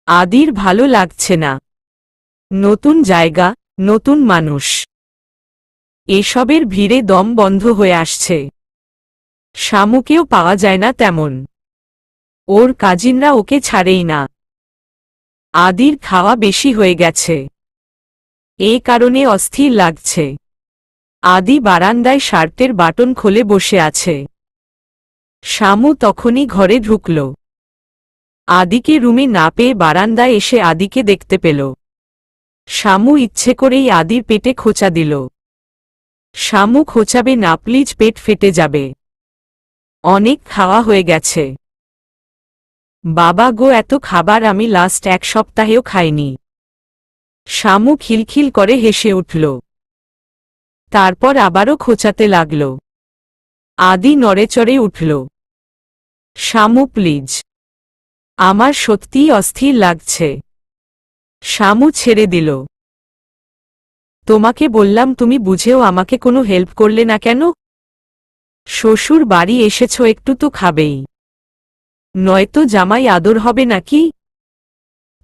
আদির ভালো লাগছে না। নতুন জায়গা, নতুন মানুষ, এসবের ভিড়ে দম বন্ধ হয়ে আসছে। শামুকেও পাওয়া যায় না তেমন। ওর কাজিনরা ওকে ছাড়েই না। আদির খাওয়া বেশি হয়ে গেছে, এ কারণে অস্থির লাগছে। আদি বারান্দায় শার্টের বাটন খুলে বসে আছে। শামু তখনই ঘরে ঢুকল। আদিকে রুমে না পেয়ে বারান্দায় এসে আদিকে দেখতে পেল। শামু ইচ্ছে করেই আদির পেটে খোঁচা দিল। শামু খোঁচাবে না, প্লিজ, পেট ফেটে যাবে। অনেক খাওয়া হয়ে গেছে। বাবা গো, এত খাবার আমি লাস্ট 1 সপ্তাহেও খাইনি। শামু খিলখিল করে হেসে উঠল। তারপর আবারও খোঁচাতে লাগল। আদি নড়েচড়ে উঠল। শামু প্লিজ, আমার সত্যিই অস্থির লাগছে। শামু ছেড়ে দিল। তোমাকে বললাম, তুমি বুঝেও আমাকে কোনো হেল্প করলে না কেন? শ্বশুর বাড়ি এসেছ, একটু তো খাবেই, নয়তো জামাই আদর হবে নাকি,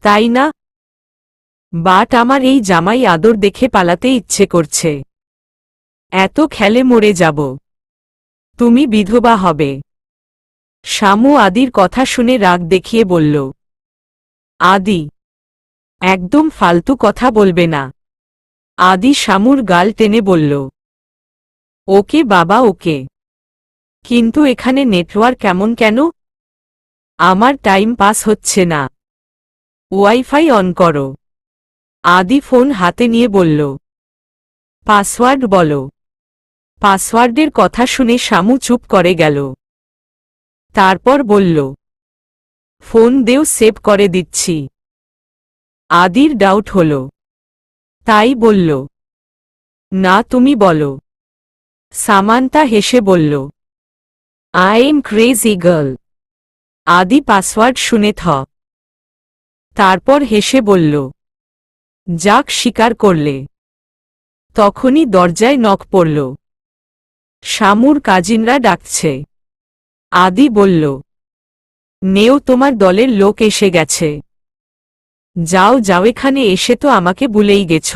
তাই না? বাট আমার এই জামাই আদর দেখে পালাতে ইচ্ছে করছে। এত খেলে মরে যাব। তুমি বিধবা হবে। শামু আদির কথা শুনে রাগ দেখিয়ে বলল। আদি, একদম ফালতু কথা বলবে না। আদি শামুর গাল টেনে বলল। ওকে বাবা, ওকে, কিন্তু এখানে নেটওয়ার্ক কেমন কেন? আমার টাইম পাস হচ্ছে না। ওয়াইফাই অন করো। আদি ফোন হাতে নিয়ে বলল। পাসওয়ার্ড বলো। পাসওয়ার্ডের কথা শুনে শামু চুপ করে গেল। তারপর বলল, ফোন দেও, সেভ করে দিচ্ছি। আদির ডাউট হল, তাই বলল, না তুমি বলো। সামান্তা হেসে বলল, আই এম ক্রেজি গার্ল। আদি পাসওয়ার্ড শুনে থ। তারপর হেসে বলল, যাক, স্বীকার করলে। তখনই দরজায় নক পড়ল। শামুর কাজিনরা ডাকছে। আদি বলল, নেও, তোমার দলের লোক এসে গেছে। যাও যাও, এখানে এসে তো আমাকে ভুলেই গেছ।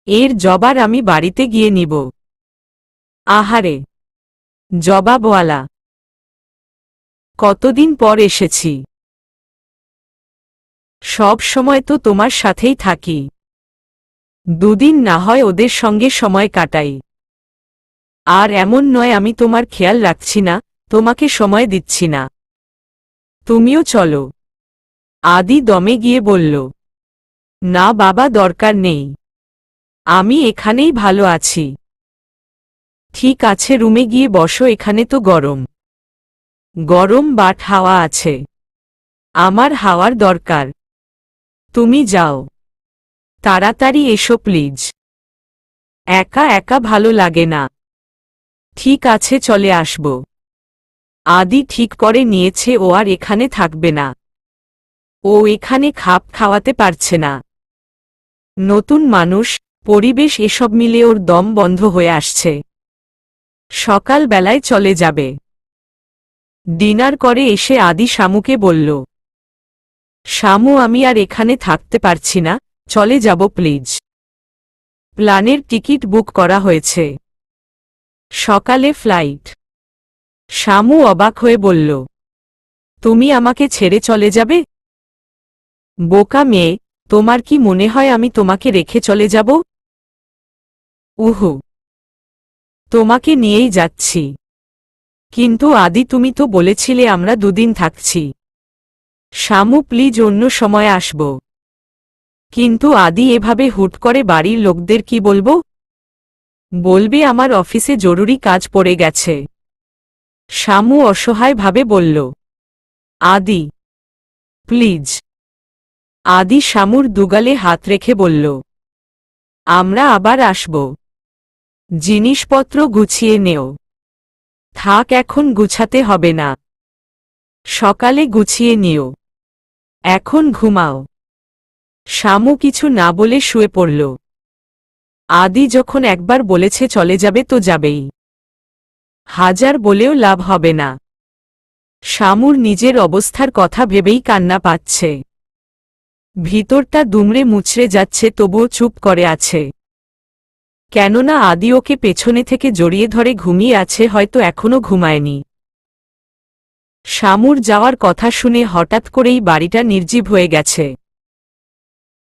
এর জবাব আমি বাড়িতে গিয়ে নিব। আহারে, জবাবওয়ালা, কতদিন পর এসেছি। সব সময় তো তোমার সাথেই থাকি। দুদিন না হয় ওদের সঙ্গে সময় কাটাই। আর এমন নয় আমি তোমার খেয়াল রাখছি না, তোমাকে সময় দিচ্ছি না। তুমিও চলো। আদি দমে গিয়ে বলল, না বাবা, দরকার নেই, আমি এখানেই ভালো আছি। ঠিক আছে, রুমে গিয়ে বসো, এখানে তো গরম। গরম বাট হাওয়া আছে। আমার হাওয়ার দরকার। তুমি যাও, তাড়াতাড়ি এসো প্লিজ। একা একা ভালো লাগে না। ঠিক আছে, চলে আসব। আদি ঠিক করে নিয়েছে ও আর এখানে থাকবে না। ও এখানে খাপ খাওয়াতে পারছে না। নতুন মানুষ, পরিবেশ, এসব মিলে ওর দম বন্ধ হয়ে আসছে। সকাল বেলায় চলে যাবে। ডিনার করে এসে আদি শামুকে বলল, শামু, আমি আর এখানে থাকতে পারছি না, চলে যাব প্লিজ। প্লানের টিকিট বুক করা হয়েছে, সকালে ফ্লাইট। শামু অবাক হয়ে বলল, তুমি আমাকে ছেড়ে চলে যাবে? বোকা মেয়ে, তোমার কি মনে হয় আমি তোমাকে রেখে চলে যাব? উহু, তোমাকে নিয়েই যাচ্ছি। কিন্তু আদি, তুমি তো বলেছিলে আমরা দুদিন থাকছি। শামু প্লিজ, অন্য সময় আসব। কিন্তু আদি, এভাবে হুট করে বাড়ির লোকদের কি বলবো? বলবে আমার অফিসে জরুরি কাজ পড়ে গেছে। শামু অসহায়ভাবে বলল, আদি প্লিজ। আদি শামুর দুগালে হাত রেখে বলল, আমরা আবার আসব। জিনিসপত্র গুছিয়ে নেও। থাক, এখন গুছাতে হবে না, সকালে গুছিয়ে নিও। এখন ঘুমাও। শামু কিছু না বলে শুয়ে পড়ল। আদি যখন একবার বলেছে চলে যাবে তো যাবেই, হাজার বলেও লাভ হবে না। শামুর নিজের অবস্থার কথা ভেবেই কান্না পাচ্ছে। ভিতরটা দুমড়ে মুচড়ে যাচ্ছে, তবুও চুপ করে আছে। কেননা আদি ওকে পেছনে থেকে জড়িয়ে ধরে ঘুমিয়ে আছে, হয়তো এখনো ঘুমায়নি। শামুর যাওয়ার কথা শুনে হঠাৎ করেই বাড়িটা নির্জীব হয়ে গেছে।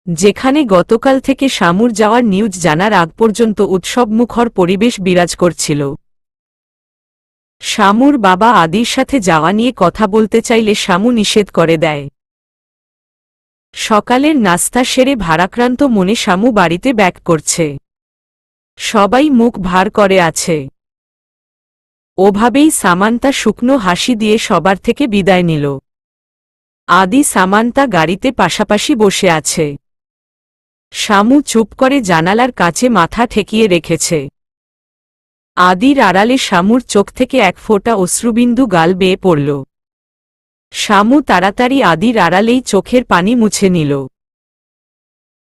যেখানে গতকাল থেকে শামুর যাওয়ার নিউজ জানার আগ পর্যন্ত উৎসবমুখর পরিবেশ বিরাজ করছিল। শামুর বাবা আদির সাথে যাওয়া নিয়ে কথা বলতে চাইলে শামু নিষেধ করে দেয়। সকালের নাস্তা সেরে ভারাক্রান্ত মনে শামু বাড়িতে ব্যাক করছে। সবাই মুখ ভার করে আছে। ওভাবেই সামান্তা শুকনো হাসি দিয়ে সবার থেকে বিদায় নিল। আদি সামান্তা গাড়িতে পাশাপাশি বসে আছে। শামু চুপ করে জানালার কাছে মাথা ঠেকিয়ে রেখেছে। আদির আড়ালে শামুর চোখ থেকে এক ফোঁটা অশ্রুবিন্দু গাল বেয়ে পড়ল। শামু তাড়াতাড়ি আদির আড়ালেই চোখের পানি মুছে নিল।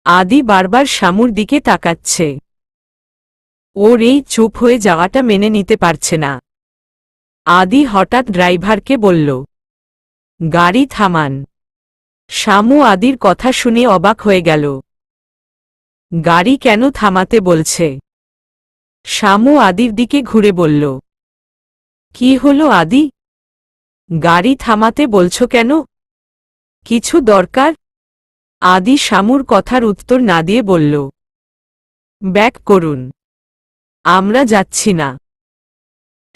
আদি বারবার শামুর দিকে তাকাচ্ছে। ওর এই চুপ হয়ে যাওয়াটা মেনে নিতে পারছে না। আদি হঠাৎ ড্রাইভারকে বলল, গাড়ি থামান। শামু আদির কথা শুনে অবাক হয়ে গেল। গাড়ি কেন থামাতে বলছে? শামু আদির দিকে ঘুরে বলল, কি হলো আদি? গাড়ি থামাতে বলছো কেন? কিছু দরকার? আদি শামুর কথার উত্তর না দিয়ে বলল, ব্যাক করুন, আমরা যাচ্ছি না।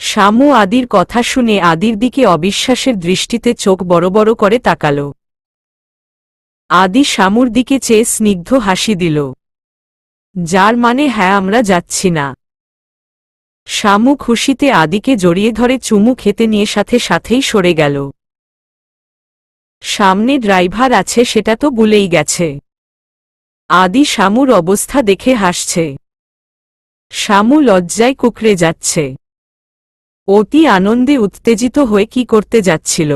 শামু আদির কথা শুনে আদির দিকে অবিশ্বাসের দৃষ্টিতে চোখ বড় বড় করে তাকাল। আদি শামুর দিকে চেয়ে স্নিগ্ধ হাসি দিল, যার মানে হ্যাঁ, আমরা যাচ্ছি না। শামু খুশিতে আদিকে জড়িয়ে ধরে চুমু খেতে নিয়ে সাথে সাথেই সরে গেল। সামনে ড্রাইভার আছে সেটা তো ভুলেই গেছে। আদি শামুর অবস্থা দেখে হাসছে। শামু লজ্জায় কুঁকড়ে যাচ্ছে। অতি আনন্দে উত্তেজিত হয়ে কি করতে যাচ্ছিল।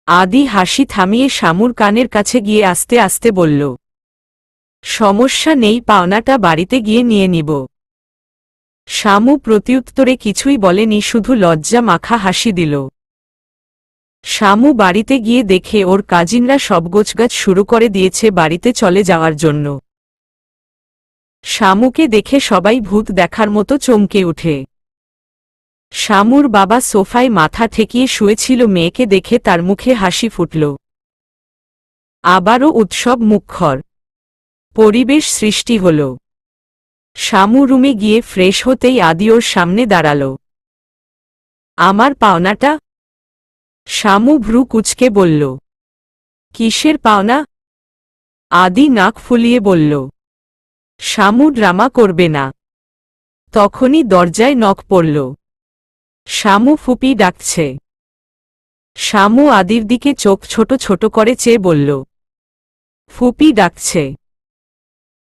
আদি হাসি থামিয়ে শামুর কানের কাছে গিয়ে আস্তে আস্তে বলল, সমস্যা নেই, পাওনাটা বাড়িতে গিয়ে নিয়ে নিব। শামু প্রত্যুত্তরে কিছুই বলেনি, শুধু লজ্জা মাখা হাসি দিল। শামু বাড়িতে গিয়ে দেখে ওর কাজিনরা সব গোছগাছ শুরু করে দিয়েছে বাড়িতে চলে যাওয়ার জন্য। শামুকে দেখে সবাই ভূত দেখার মতো চমকে উঠে। শামুর বাবা সোফায় মাথা ঠেকিয়ে শুয়েছিল, মেয়েকে দেখে তার মুখে হাসি ফুটল। আবারও উৎসব মুখর পরিবেশ সৃষ্টি হল। শামু রুমে গিয়ে ফ্রেশ হতেই আদি ওর সামনে দাঁড়াল। আমার পাওনাটা? শামু ভ্রু কুঁচকে বলল, কিসের পাওনা? আদি নাক ফুলিয়ে বলল, শামু ড্রামা করবে না। তখনই দরজায় নক পড়ল। শামু ফুপি ডাকছে। শামু আদির দিকে চোখ ছোট ছোট করে চেয়ে বলল, ফুপি ডাকছে।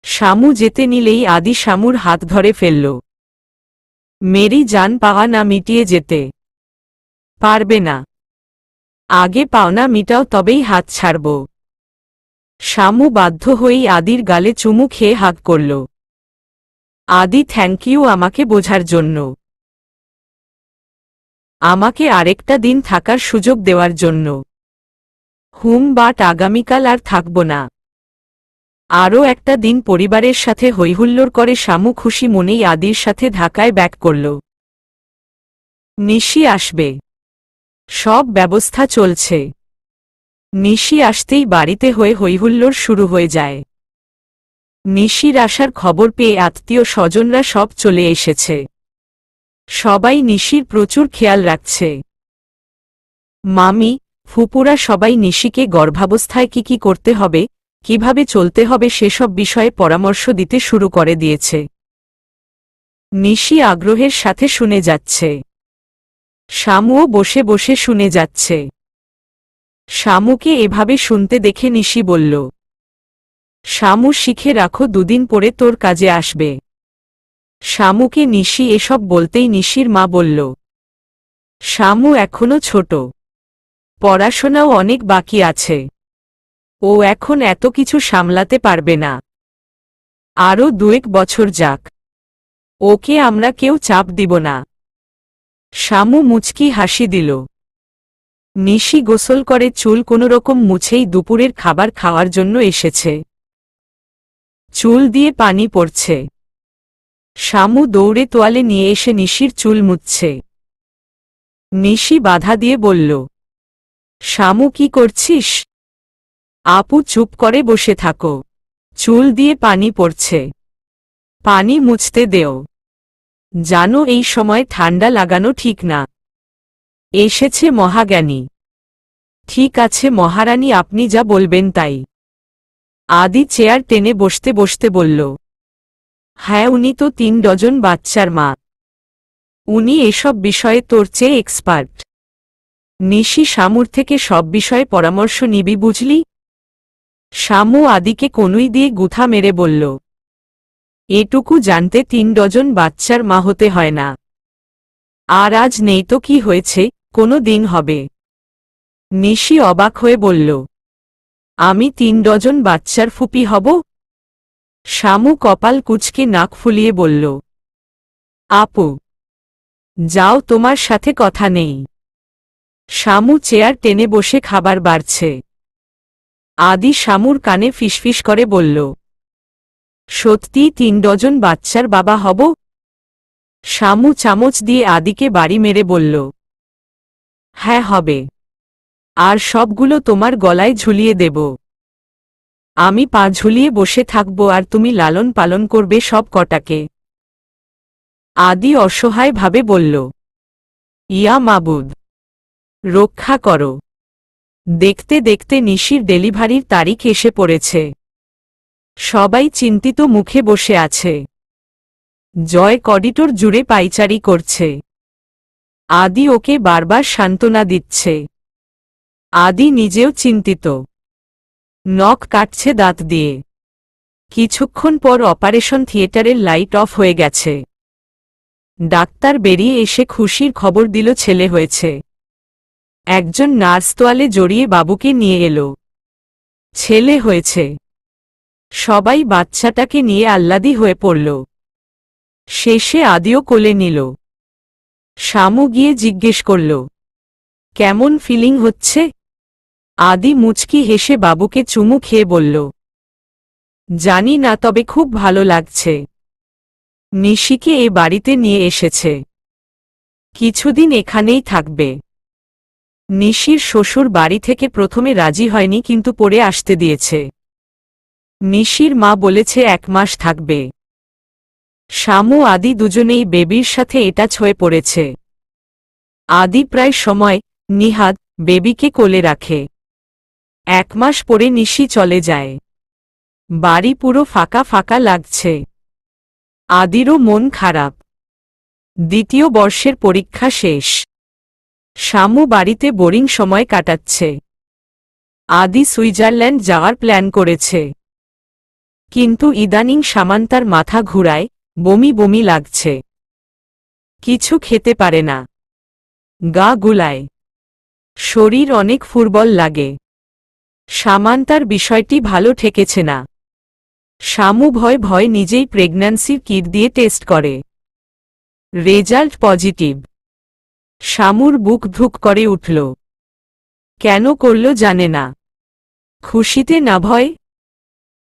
শামু যেতে নিলেই আদি শামুর হাত ধরে ফেলল। মেরি জান, পাওয়া না মিটিয়ে যেতে পারবে না। আগে পাওনা মিটাও, তবেই হাত ছাড়ব। শামু বাধ্য হয়েই আদির গালে চুমু খেয়ে হাত করল। আদি, থ্যাংক ইউ আমাকে বোঝার জন্য, আমাকে আরেকটা দিন থাকার সুযোগ দেওয়ার জন্য। বাট আগামীকাল আর থাকব না। আরও একটা দিন পরিবারের সাথে হৈহুল্লোড় করে শামু খুশি মনেই আদির সাথে ঢাকায় ব্যাক করল। নিশি আসবে, সব ব্যবস্থা চলছে। নিশি আসতেই বাড়িতে হয়ে হৈহুল্লোড় শুরু হয়ে যায়। নিশির আসার খবর পেয়ে আত্মীয় স্বজনরা সব চলে এসেছে। সবাই নিশির প্রচুর খেয়াল রাখছে। মামি, ফুপুরা সবাই নিশিকে গর্ভাবস্থায় কি করতে হবে, কিভাবে চলতে হবে সেসব বিষয়ে পরামর্শ দিতে শুরু করে দিয়েছে। নিশি আগ্রহের সাথে শুনে যাচ্ছে। শামুও বসে বসে শুনে যাচ্ছে। শামুকে এভাবে শুনতে দেখে নিশি বলল, শামু শিখে রাখো, দুদিন পরে তোর কাজে আসবে। শামুকে নিশি এসব বলতেই নিশির মা বলল, শামু এখনো ছোট, পড়াশোনাও অনেক বাকি আছে, ও এখন এত কিছু সামলাতে পারবে না। আরও 2-1 বছর যাক, ওকে আমরা কেউ চাপ দিব না। শামু মুচকি হাসি দিল। নিশি গোসল করে চুল কোনোরকম মুছেই দুপুরের খাবার খাওয়ার জন্য এসেছে। চুল দিয়ে পানি পড়ছে। শামু দৌড়ে তোয়ালে নিয়ে এসে নিশির চুল মুছছে। নিশি বাধা দিয়ে বলল, শামু কি করছিস? আপু চুপ করে বসে থাকো, চুল দিয়ে পানি পড়ছে, পানি মুছতে দেও। জানো এই সময় ঠান্ডা লাগানো ঠিক না। এসেছে মহাজ্ঞানী। ঠিক আছে মহারানী, আপনি যা বলবেন তাই। আদি চেয়ার টেনে বসতে বসতে বলল, হ্যাঁ উনি তো 3 ডজন বাচ্চার মা, উনি এসব বিষয়ে তোর চেয়ে এক্সপার্ট। নিশি শামুর থেকে সব বিষয়ে পরামর্শ নিবি বুঝলি। শামু আদিকে কনুই দিয়ে গুথা মেরে বলল, এটুকু জানতে 3 ডজন বাচ্চার মা হতে হয় না। আর আজ নেই তো কি হয়েছে, কোনো দিন হবে। নিশি অবাক হয়ে বলল, আমি 3 ডজন বাচ্চার ফুপি হব? শামু কপাল কুঁচকে নাক ফুলিয়ে বলল, আপু যাও, তোমার সাথে কথা নেই। শামু চেয়ার টেনে বসে খাবার বাড়ছে। আদি শামুর কানে ফিসফিস করে বলল, সত্যি 3 ডজন বাচ্চার বাবা হব? শামু চামচ দিয়ে আদিকে বাড়ি মেরে বলল, হ্যাঁ হবে। আর সবগুলো তোমার গলায় ঝুলিয়ে দেব। আমি পা ঝুলিয়ে বসে থাকব আর তুমি লালন পালন করবে সব কটাকে। আদি অসহায়ভাবে বলল, ইয়া মাবুদ, রক্ষা করো। দেখতে দেখতে নিশির ডেলিভারির তারিখ এসে পড়েছে। সবাই চিন্তিত মুখে বসে আছে। জয় করিডোর জুড়ে পাইচারি করছে। আদি ওকে বারবার সান্ত্বনা দিচ্ছে। আদি নিজেও চিন্তিত। নখ কাটছে দাঁত দিয়ে। কিছুক্ষণ পর অপারেশন থিয়েটারের লাইট অফ হয়ে গেছে। ডাক্তার বেরিয়ে এসে খুশির খবর দিল ছেলে হয়েছে। একজন নার্স তোয়ালে জড়িয়ে বাবুকে নিয়ে এলো। ছেলে হয়েছে। সবাই বাচ্চাটাকে নিয়ে আহ্লাদি হয়ে পড়ল। শেষে আদিও কোলে নিল। শামু গিয়ে জিজ্ঞেস করল, কেমন ফিলিং হচ্ছে? আদি মুচকি হেসে বাবুকে চুমু খেয়ে বলল, জানি না, তবে খুব ভালো লাগছে। নিশিকে এ বাড়িতে নিয়ে এসেছে। কিছুদিন এখানেই থাকবে। নিশির শ্বশুর বাড়ি থেকে প্রথমে রাজি হয়নি, কিন্তু পরে আসতে দিয়েছে। নিশির মা বলেছে 1 মাস থাকবে। শামু আদি দুজনেই বেবির সাথে এটা হয়ে পড়েছে। আদি প্রায় সময় নিহাদ বেবিকে কোলে রাখে। 1 মাস পরে নিশি চলে যায়। বাড়ি পুরো ফাঁকা ফাঁকা লাগছে। আদিরও মন খারাপ। দ্বিতীয় বর্ষের পরীক্ষা শেষ। শামু বাড়িতে বোরিং সময় কাটাচ্ছে। আদি সুইজারল্যান্ড যাওয়ার প্ল্যান করেছে। কিন্তু ইদানিং সামান্তার মাথা ঘুরায়, বমি বমি লাগছে। কিছু খেতে পারে না। গা গুলায়। শরীর অনেক ফুরবল লাগে। সামান্তার বিষয়টি ভালো ঠেকেছে না। শামু ভয় ভয় নিজেই প্রেগন্যান্সির কিট দিয়ে টেস্ট করে। Result positive. শামুর বুক ধুক করে উঠল। কেন করল জানে না। খুশিতে না ভয়?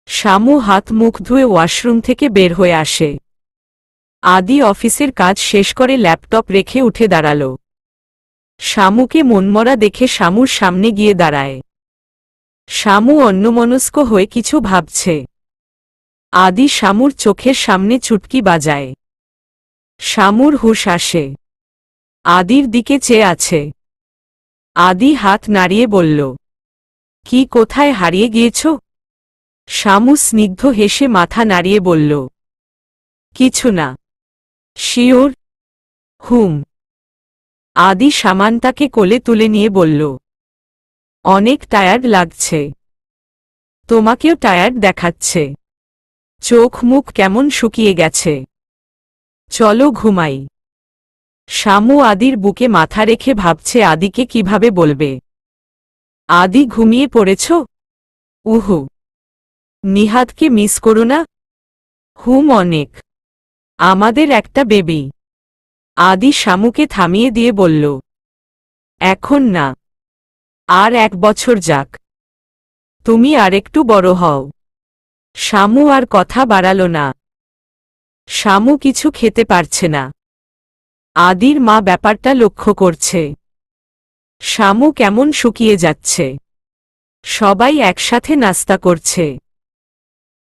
শামু হাত মুখ ধুয়ে ওয়াশরুম থেকে বের হয়ে আসে। আদি অফিসের কাজ শেষ করে ল্যাপটপ রেখে উঠে দাঁড়াল। শামুকে মনমরা দেখে শামুর সামনে গিয়ে দাঁড়ায়। শামু অন্যমনস্ক হয়ে কিছু ভাবছে। আদি শামুর চোখের সামনে চুটকি বাজায়। শামুর হুঁশ আসে। আদির দিকে চেয়ে আছে। আদি হাত নাড়িয়ে বলল, কি কোথায় হারিয়ে গিয়েছ? শামু স্নিগ্ধ হেসে মাথা নাড়িয়ে বলল, কিছু না। শিওর? হুম। আদি সামান্তাকে কোলে তুলে নিয়ে বলল, অনেক টায়ার্ড লাগছে। তোমাকেও টায়ার্ড দেখাচ্ছে। চোখ মুখ কেমন শুকিয়ে গেছে। চলো ঘুমাই। শামু আদির বুকে মাথা রেখে ভাবছে আদিকে কিভাবে বলবে। আদি ঘুমিয়ে পড়েছ? উহু। নিহাদকে মিস করো না? হুম অনেক। আমাদের একটা বেবি। আদি শামুকে থামিয়ে দিয়ে বলল, এখন না, আর 1 বছর যাক, তুমি আরেকটু বড় হও। শামু আর কথা বাড়াল না। শামু কিছু খেতে পারছে না। আদির মা ব্যাপারটা লক্ষ্য করছে। শামু কেমন শুকিয়ে যাচ্ছে। সবাই একসাথে নাস্তা করছে।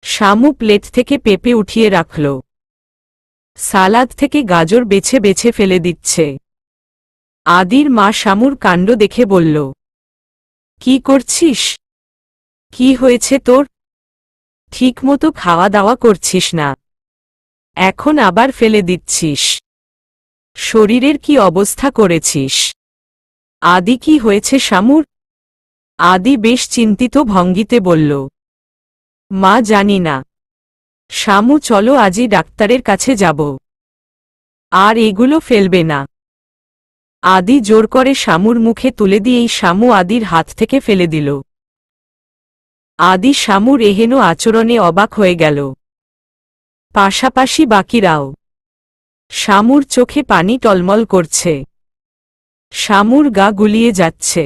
শামু প্লেট থেকে পেঁপে উঠিয়ে রাখল। সালাদ থেকে গাজর বেছে বেছে ফেলে দিচ্ছে। আদির মা শামুর কাণ্ড দেখে বলল, কি করছিস? কি হয়েছে তোর? ঠিকমতো খাওয়া দাওয়া করছিস না, এখন আবার ফেলে দিচ্ছিস। শরীরের কি অবস্থা করেছিস? আদি কি হয়েছে শামুর? আদি বেশ চিন্তিত ভঙ্গিতে বলল, মা জানি না। শামু চলো আজই ডাক্তারের কাছে যাব। আর এগুলো ফেলবে না। আদি জোর করে শামুর মুখে তুলে দিয়েই শামু আদির হাত থেকে ফেলে দিল। আদি শামুর এহেন আচরণে অবাক হয়ে গেল। পাশাপাশি বাকিরাও। শামুর চোখে পানি টলমল করছে। শামুর গা গুলিয়ে যাচ্ছে।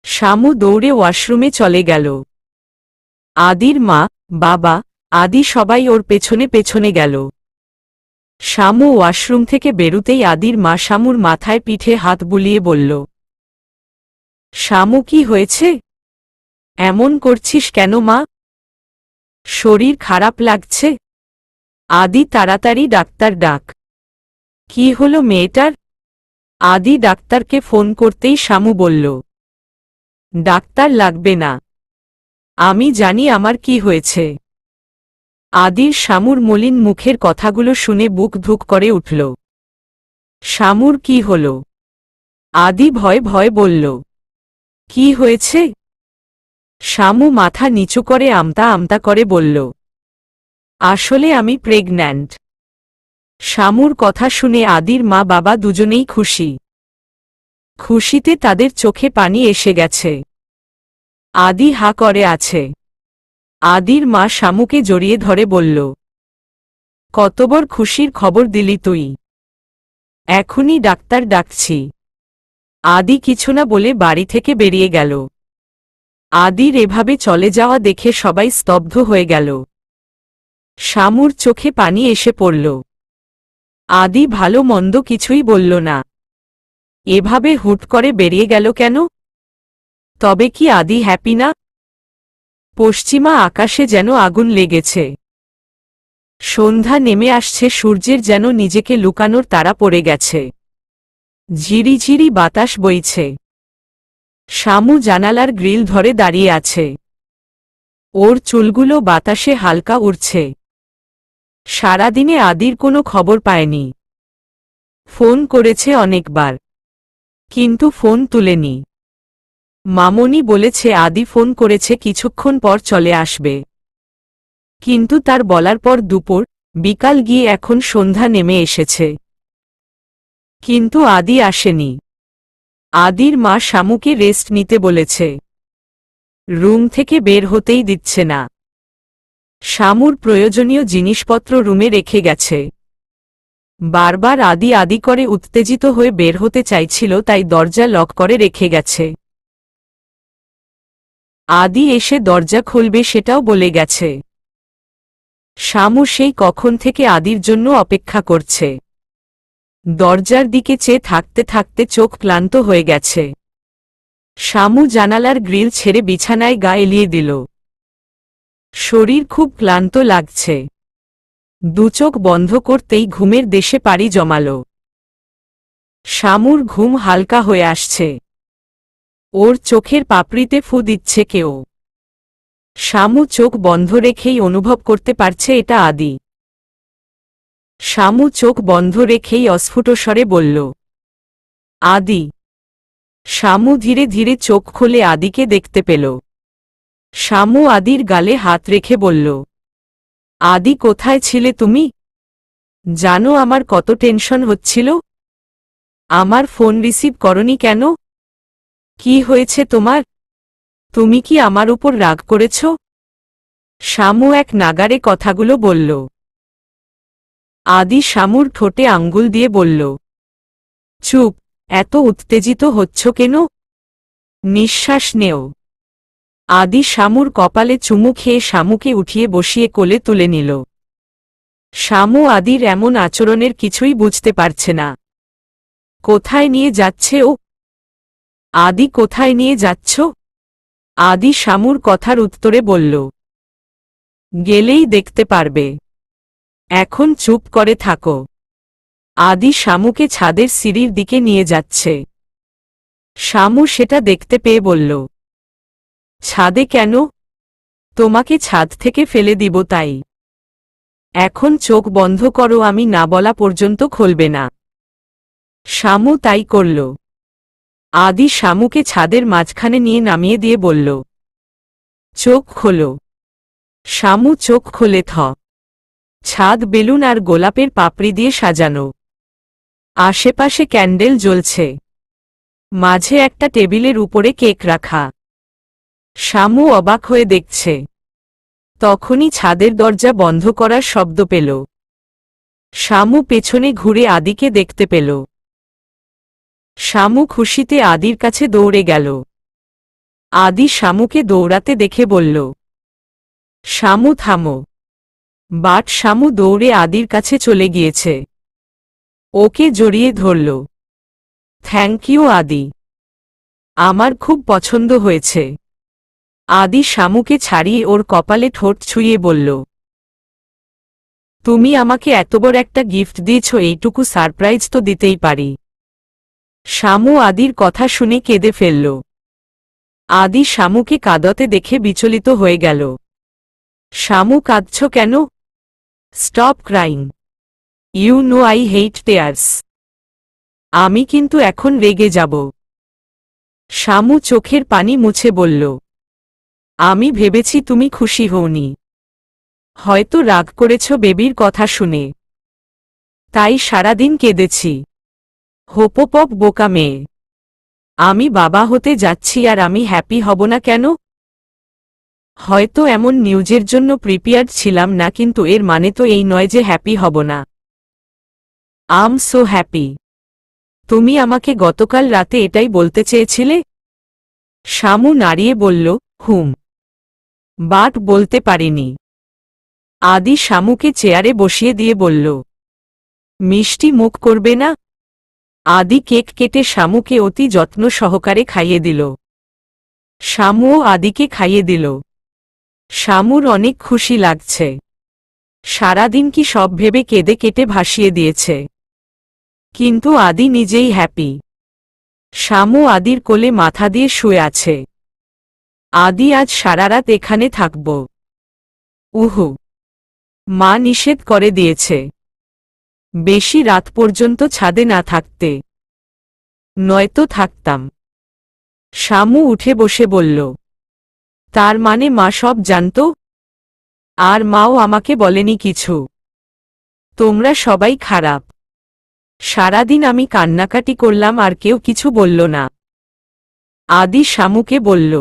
শামু দৌড়ে ওয়াশরুমে চলে গেল। আদির মা, বাবা, আদি সবাই ওর পেছনে পেছনে গেল। শামু ওয়াশরুম থেকে বেরুতেই আদির মা শামুর মাথায় পিঠে হাত বুলিয়ে বলল, শামু কি হয়েছে? এমন করছিস কেন মা? শরীর খারাপ লাগছে? আদি তাড়াতাড়ি ডাক্তার ডাক। কি হলো মেয়েটার? আদি ডাক্তারকে ফোন করতেই শামু বলল, ডাক্তার লাগবে না, আমি জানি আমার কি হয়েছে। আদির শামুর মলিন মুখের কথাগুলো শুনে বুক ধুক করে উঠল। শামুর কি হল? আদি ভয় ভয় বলল, কি হয়েছে? শামু মাথা নিচু করে আমতা আমতা করে বলল, আসলে আমি প্রেগন্যান্ট। শামুর কথা শুনে আদির মা বাবা দুজনেই খুশি। খুশিতে তাদের চোখে পানি এসে গেছে। আদি হা করে আছে। আদির মা শামুকে জড়িয়ে ধরে বলল, কত বড় খুশির খবর দিলি তুই। এখনই ডাক্তার ডাকছি। আদি কিছু না বলে বাড়ি থেকে বেরিয়ে গেল। আদির এভাবে চলে যাওয়া দেখে সবাই স্তব্ধ হয়ে গেল। শামুর চোখে পানি এসে পড়ল। আদি ভালো মন্দ কিছুই বলল না। এভাবে হুট করে বেরিয়ে গেল কেন? তবে কি আদি হ্যাপি না? পশ্চিমা আকাশে যেন আগুন লেগেছে। সন্ধ্যা নেমে আসছে, সূর্যের যেন নিজেকে লুকানোর তাড়া পড়ে গেছে। ঝিরিঝিরি বাতাস বইছে। শামু জানালার গ্রিল ধরে দাঁড়িয়ে আছে। ওর চুলগুলো বাতাসে হালকা উড়ছে। সারাদিনে আদির কোনো খবর পায়নি। ফোন করেছে অনেকবার, কিন্তু ফোন তুলেনি। মামনি বলেছে আদি ফোন করেছে কিছুক্ষণ পর চলে আসবে, কিন্তু তার বলার পর দুপুর, বিকাল গিয়ে এখন সন্ধ্যা নেমে এসেছে, কিন্তু আদি আসেনি। আদির মা শামুকে রেস্ট নিতে বলেছে। রুম থেকে বের হতেই দিচ্ছে না। শামুর প্রয়োজনীয় জিনিসপত্র রুমে রেখে গেছে। বারবার আদি আদি করে উত্তেজিত হয়ে বের হতে চাইছিল, তাই দরজা লক করে রেখে গেছে। আদি এসে দরজা খুলবে সেটাও বলে গেছে। শামু সেই কখন থেকে আদির জন্য অপেক্ষা করছে। দরজার দিকে চেয়ে থাকতে থাকতে চোখ ক্লান্ত হয়ে গেছে। শামু জানালার গ্রিল ছেড়ে বিছানায় গা এলিয়ে দিল। শরীর খুব ক্লান্ত লাগছে। দুচোখ বন্ধ করতেই ঘুমের দেশে পাড়ি জমাল। শামুর ঘুম হালকা হয়ে আসছে। ওর চোখের পাপড়িতে ফু দিচ্ছে কেউ। শামু চোখ বন্ধ রেখেই অনুভব করতে পারছে এটা আদি। শামু চোখ বন্ধ রেখেই অস্ফুট স্বরে বলল, আদি। শামু ধীরে ধীরে চোখ খুলে আদিকে দেখতে পেল। শামু আদির গালে হাত রেখে বলল, আদি কোথায় ছিলে তুমি? জানো আমার কত টেনশন হচ্ছিল? আমার ফোন রিসিভ করনি কেন? কি হয়েছে তোমার? তুমি কি আমার উপর রাগ করেছ? শামু এক নাগারে কথাগুলো বলল। আদি শামুর ঠোঁটে আঙ্গুল দিয়ে বলল, চুপ, এত উত্তেজিত হচ্ছ কেন? নিঃশ্বাস নেও। আদি শামুর কপালে চুমু খেয়ে শামুকে উঠিয়ে বসিয়ে কোলে তুলে নিল। শামু আদির এমন আচরণের কিছুই বুঝতে পারছে না। কোথায় নিয়ে যাচ্ছে ও? আদি কোথায় নিয়ে যাচ্ছ? আদি শামুর কথার উত্তরে বলল, গেলেই দেখতে পারবে, এখন চুপ করে থাকো। আদি শামুকে ছাদের সিঁড়ির দিকে নিয়ে যাচ্ছে। শামু সেটা দেখতে পেয়ে বলল, ছাদে কেন? তোমাকে ছাদ থেকে ফেলে দিব তাই। এখন চোখ বন্ধ করো, আমি না বলা পর্যন্ত খুলবে না। শামু তাই করল। আদি শামুকে ছাদের মাঝখানে নিয়ে নামিয়ে দিয়ে বলল, চোখ খোলো। শামু চোখ খোলে। ছাদ বেলুন আর গোলাপের পাপড়ি দিয়ে সাজানো। আশেপাশে ক্যান্ডেল জ্বলছে। মাঝে একটা টেবিলের উপরে কেক রাখা। শামু অবাক হয়ে দেখছে। তখনই ছাদের দরজা বন্ধ করার শব্দ পেল। শামু পেছনে ঘুরে আদিকে দেখতে পেল। শামু খুশিতে আদির কাছে দৌড়ে গেল। আদি শামুকে দৌড়াতে দেখে বলল, শামু থামো। বাট শামু দৌড়ে আদির কাছে চলে গিয়েছে। ওকে জড়িয়ে ধরল। থ্যাংক ইউ আদি, আমার খুব পছন্দ হয়েছে। আদি শামুকে ছাড়িয়ে ওর কপালে ঠোঁট ছুঁয়ে বলল, তুমি আমাকে এত বড় একটা গিফট দিয়েছ, এইটুকু সারপ্রাইজ তো দিতেই পারি। শামু আদির কথা শুনে কেঁদে ফেলল। আদি শামুকে কাঁদতে দেখে বিচলিত হয়ে গেল। শামু কাঁদছ কেন? Stop crying, you know I hate tears. আমি কিন্তু এখন রেগে যাব। শামু চোখের পানি মুছে বলল, আমি ভেবেছি তুমি খুশি হওনি, হয়তো রাগ করেছ বেবির কথা শুনে, তাই সারাদিন কেঁদেছি। হোপোপপ বোকা মেয়ে। আমি বাবা হতে যাচ্ছি আর আমি হ্যাপি হব না কেন? হয়তো এমন নিউজের জন্য প্রিপেয়ার্ড ছিলাম না, কিন্তু এর মানে তো এই নয় যে হ্যাপি হব না। আম সো হ্যাপি। তুমি আমাকে গতকাল রাতে এটাই বলতে চেয়েছিলে? শামু নাড়িয়ে বলল, হুম, বাট বলতে পারিনি। আদি শামুকে চেয়ারে বসিয়ে দিয়ে বলল, মিষ্টি মুখ করবে না? আদি কেক কেটে শামুকে অতি যত্ন সহকারে খাইয়ে দিল। শামুও আদিকে খাইয়ে দিল। শামুর অনেক খুশি লাগছে। সারাদিন কি সব ভেবে কেঁদে কেটে ভাসিয়ে দিয়েছে, কিন্তু আদি নিজেই হ্যাপি। শামু আদির কোলে মাথা দিয়ে শুয়ে আছে। আদি আজ সারারাত এখানে থাকব। উহু, মা নিষেধ করে দিয়েছে বেশি রাত পর্যন্ত ছাদে না থাকতে, নয়তো থাকতাম। শামু উঠে বসে বলল, তার মানে মা সব জানত? আর মাও আমাকে বলেনি কিছু? তোমরা সবাই খারাপ। সারাদিন আমি কান্নাকাটি করলাম আর কেউ কিছু বলল না। আদি শামুকে বলল,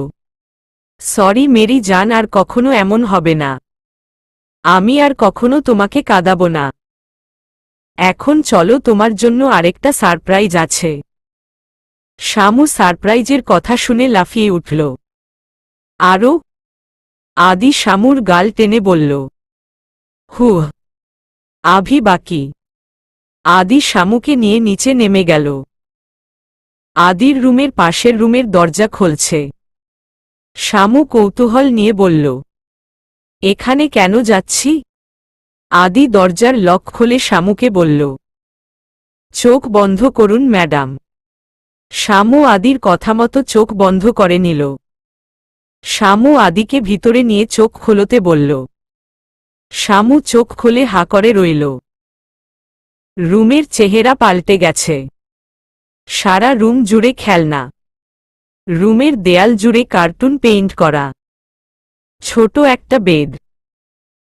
সরি মেরি জান, আর কখনো এমন হবে না। আমি আর কখনো তোমাকে কাঁদাবো না। এখন চলো, তোমার জন্য আরেকটা সারপ্রাইজ আছে। শামু সারপ্রাইজের কথা শুনে লাফিয়ে উঠল। আরও? আদি শামুর গাল টেনে বলল, হুহ, আভি বাকি। আদি শামুকে নিয়ে নিচে নেমে গেল। আদির রুমের পাশের রুমের দরজা খুলছে। শামু কৌতূহল নিয়ে বলল, এখানে কেন যাচ্ছি? আদি দরজার লক খুলে শামুকে বলল, চোখ বন্ধ করুন ম্যাডাম। শামু আদির কথামতো চোখ বন্ধ করে নিল। শামু আদিকে ভিতরে নিয়ে চোখ খোলতে বলল। শামু চোখ খুলে হা করে রইল। রুমের চেহারা পাল্টে গেছে। সারা রুম জুড়ে খেলনা। রুমের দেয়াল জুড়ে কার্টুন পেইন্ট করা। ছোট একটা বেড।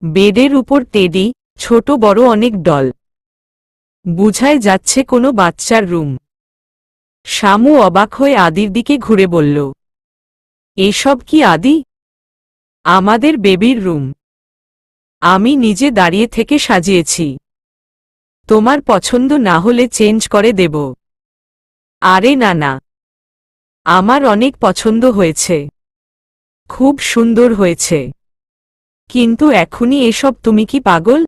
বেডের উপর টেডি, ছোট বড় অনেক ডল। বুঝায় যাচ্ছে কোনো বাচ্চার রুম। শামু অবাক হয়ে আদির দিকে ঘুরে বলল, এসব কি আদি? আমাদের বেবির রুম। আমি নিজে দাঁড়িয়ে থেকে সাজিয়েছি। তোমার পছন্দ না হলে চেঞ্জ করে দেব। আরে না না, আমার অনেক পছন্দ হয়েছে, খুব সুন্দর হয়েছে। কিন্তু এখনই এসব তুমি কি পাগল?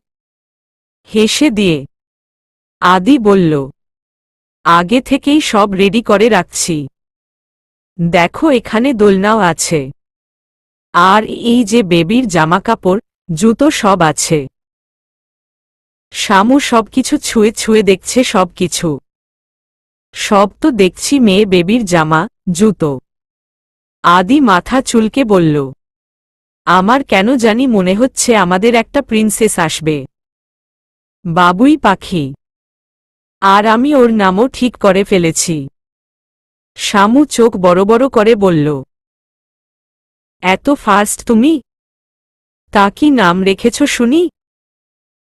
হেসে দিয়ে আদি বলল, আগে থেকেই সব রেডি করে রাখছি। দেখো এখানে দোলনাও আছে, আর এই যে বেবির জামাকাপড়, জুতো সব আছে। শামু সবকিছু ছুঁয়ে ছুঁয়ে দেখছে। সবকিছু সব তো দেখছি, মেয়ে বেবির জামা, জুতো। আদি মাথা চুলকে বলল, আমার কেন জানি মনে হচ্ছে আমাদের একটা প্রিন্সেস আসবে। বাবুই পাখি। আর আমি ওর নামও ঠিক করে ফেলেছি। শামু চোখ বড় বড় করে বলল, এত ফাস্ট তুমি? তা কি নাম রেখেছ শুনি?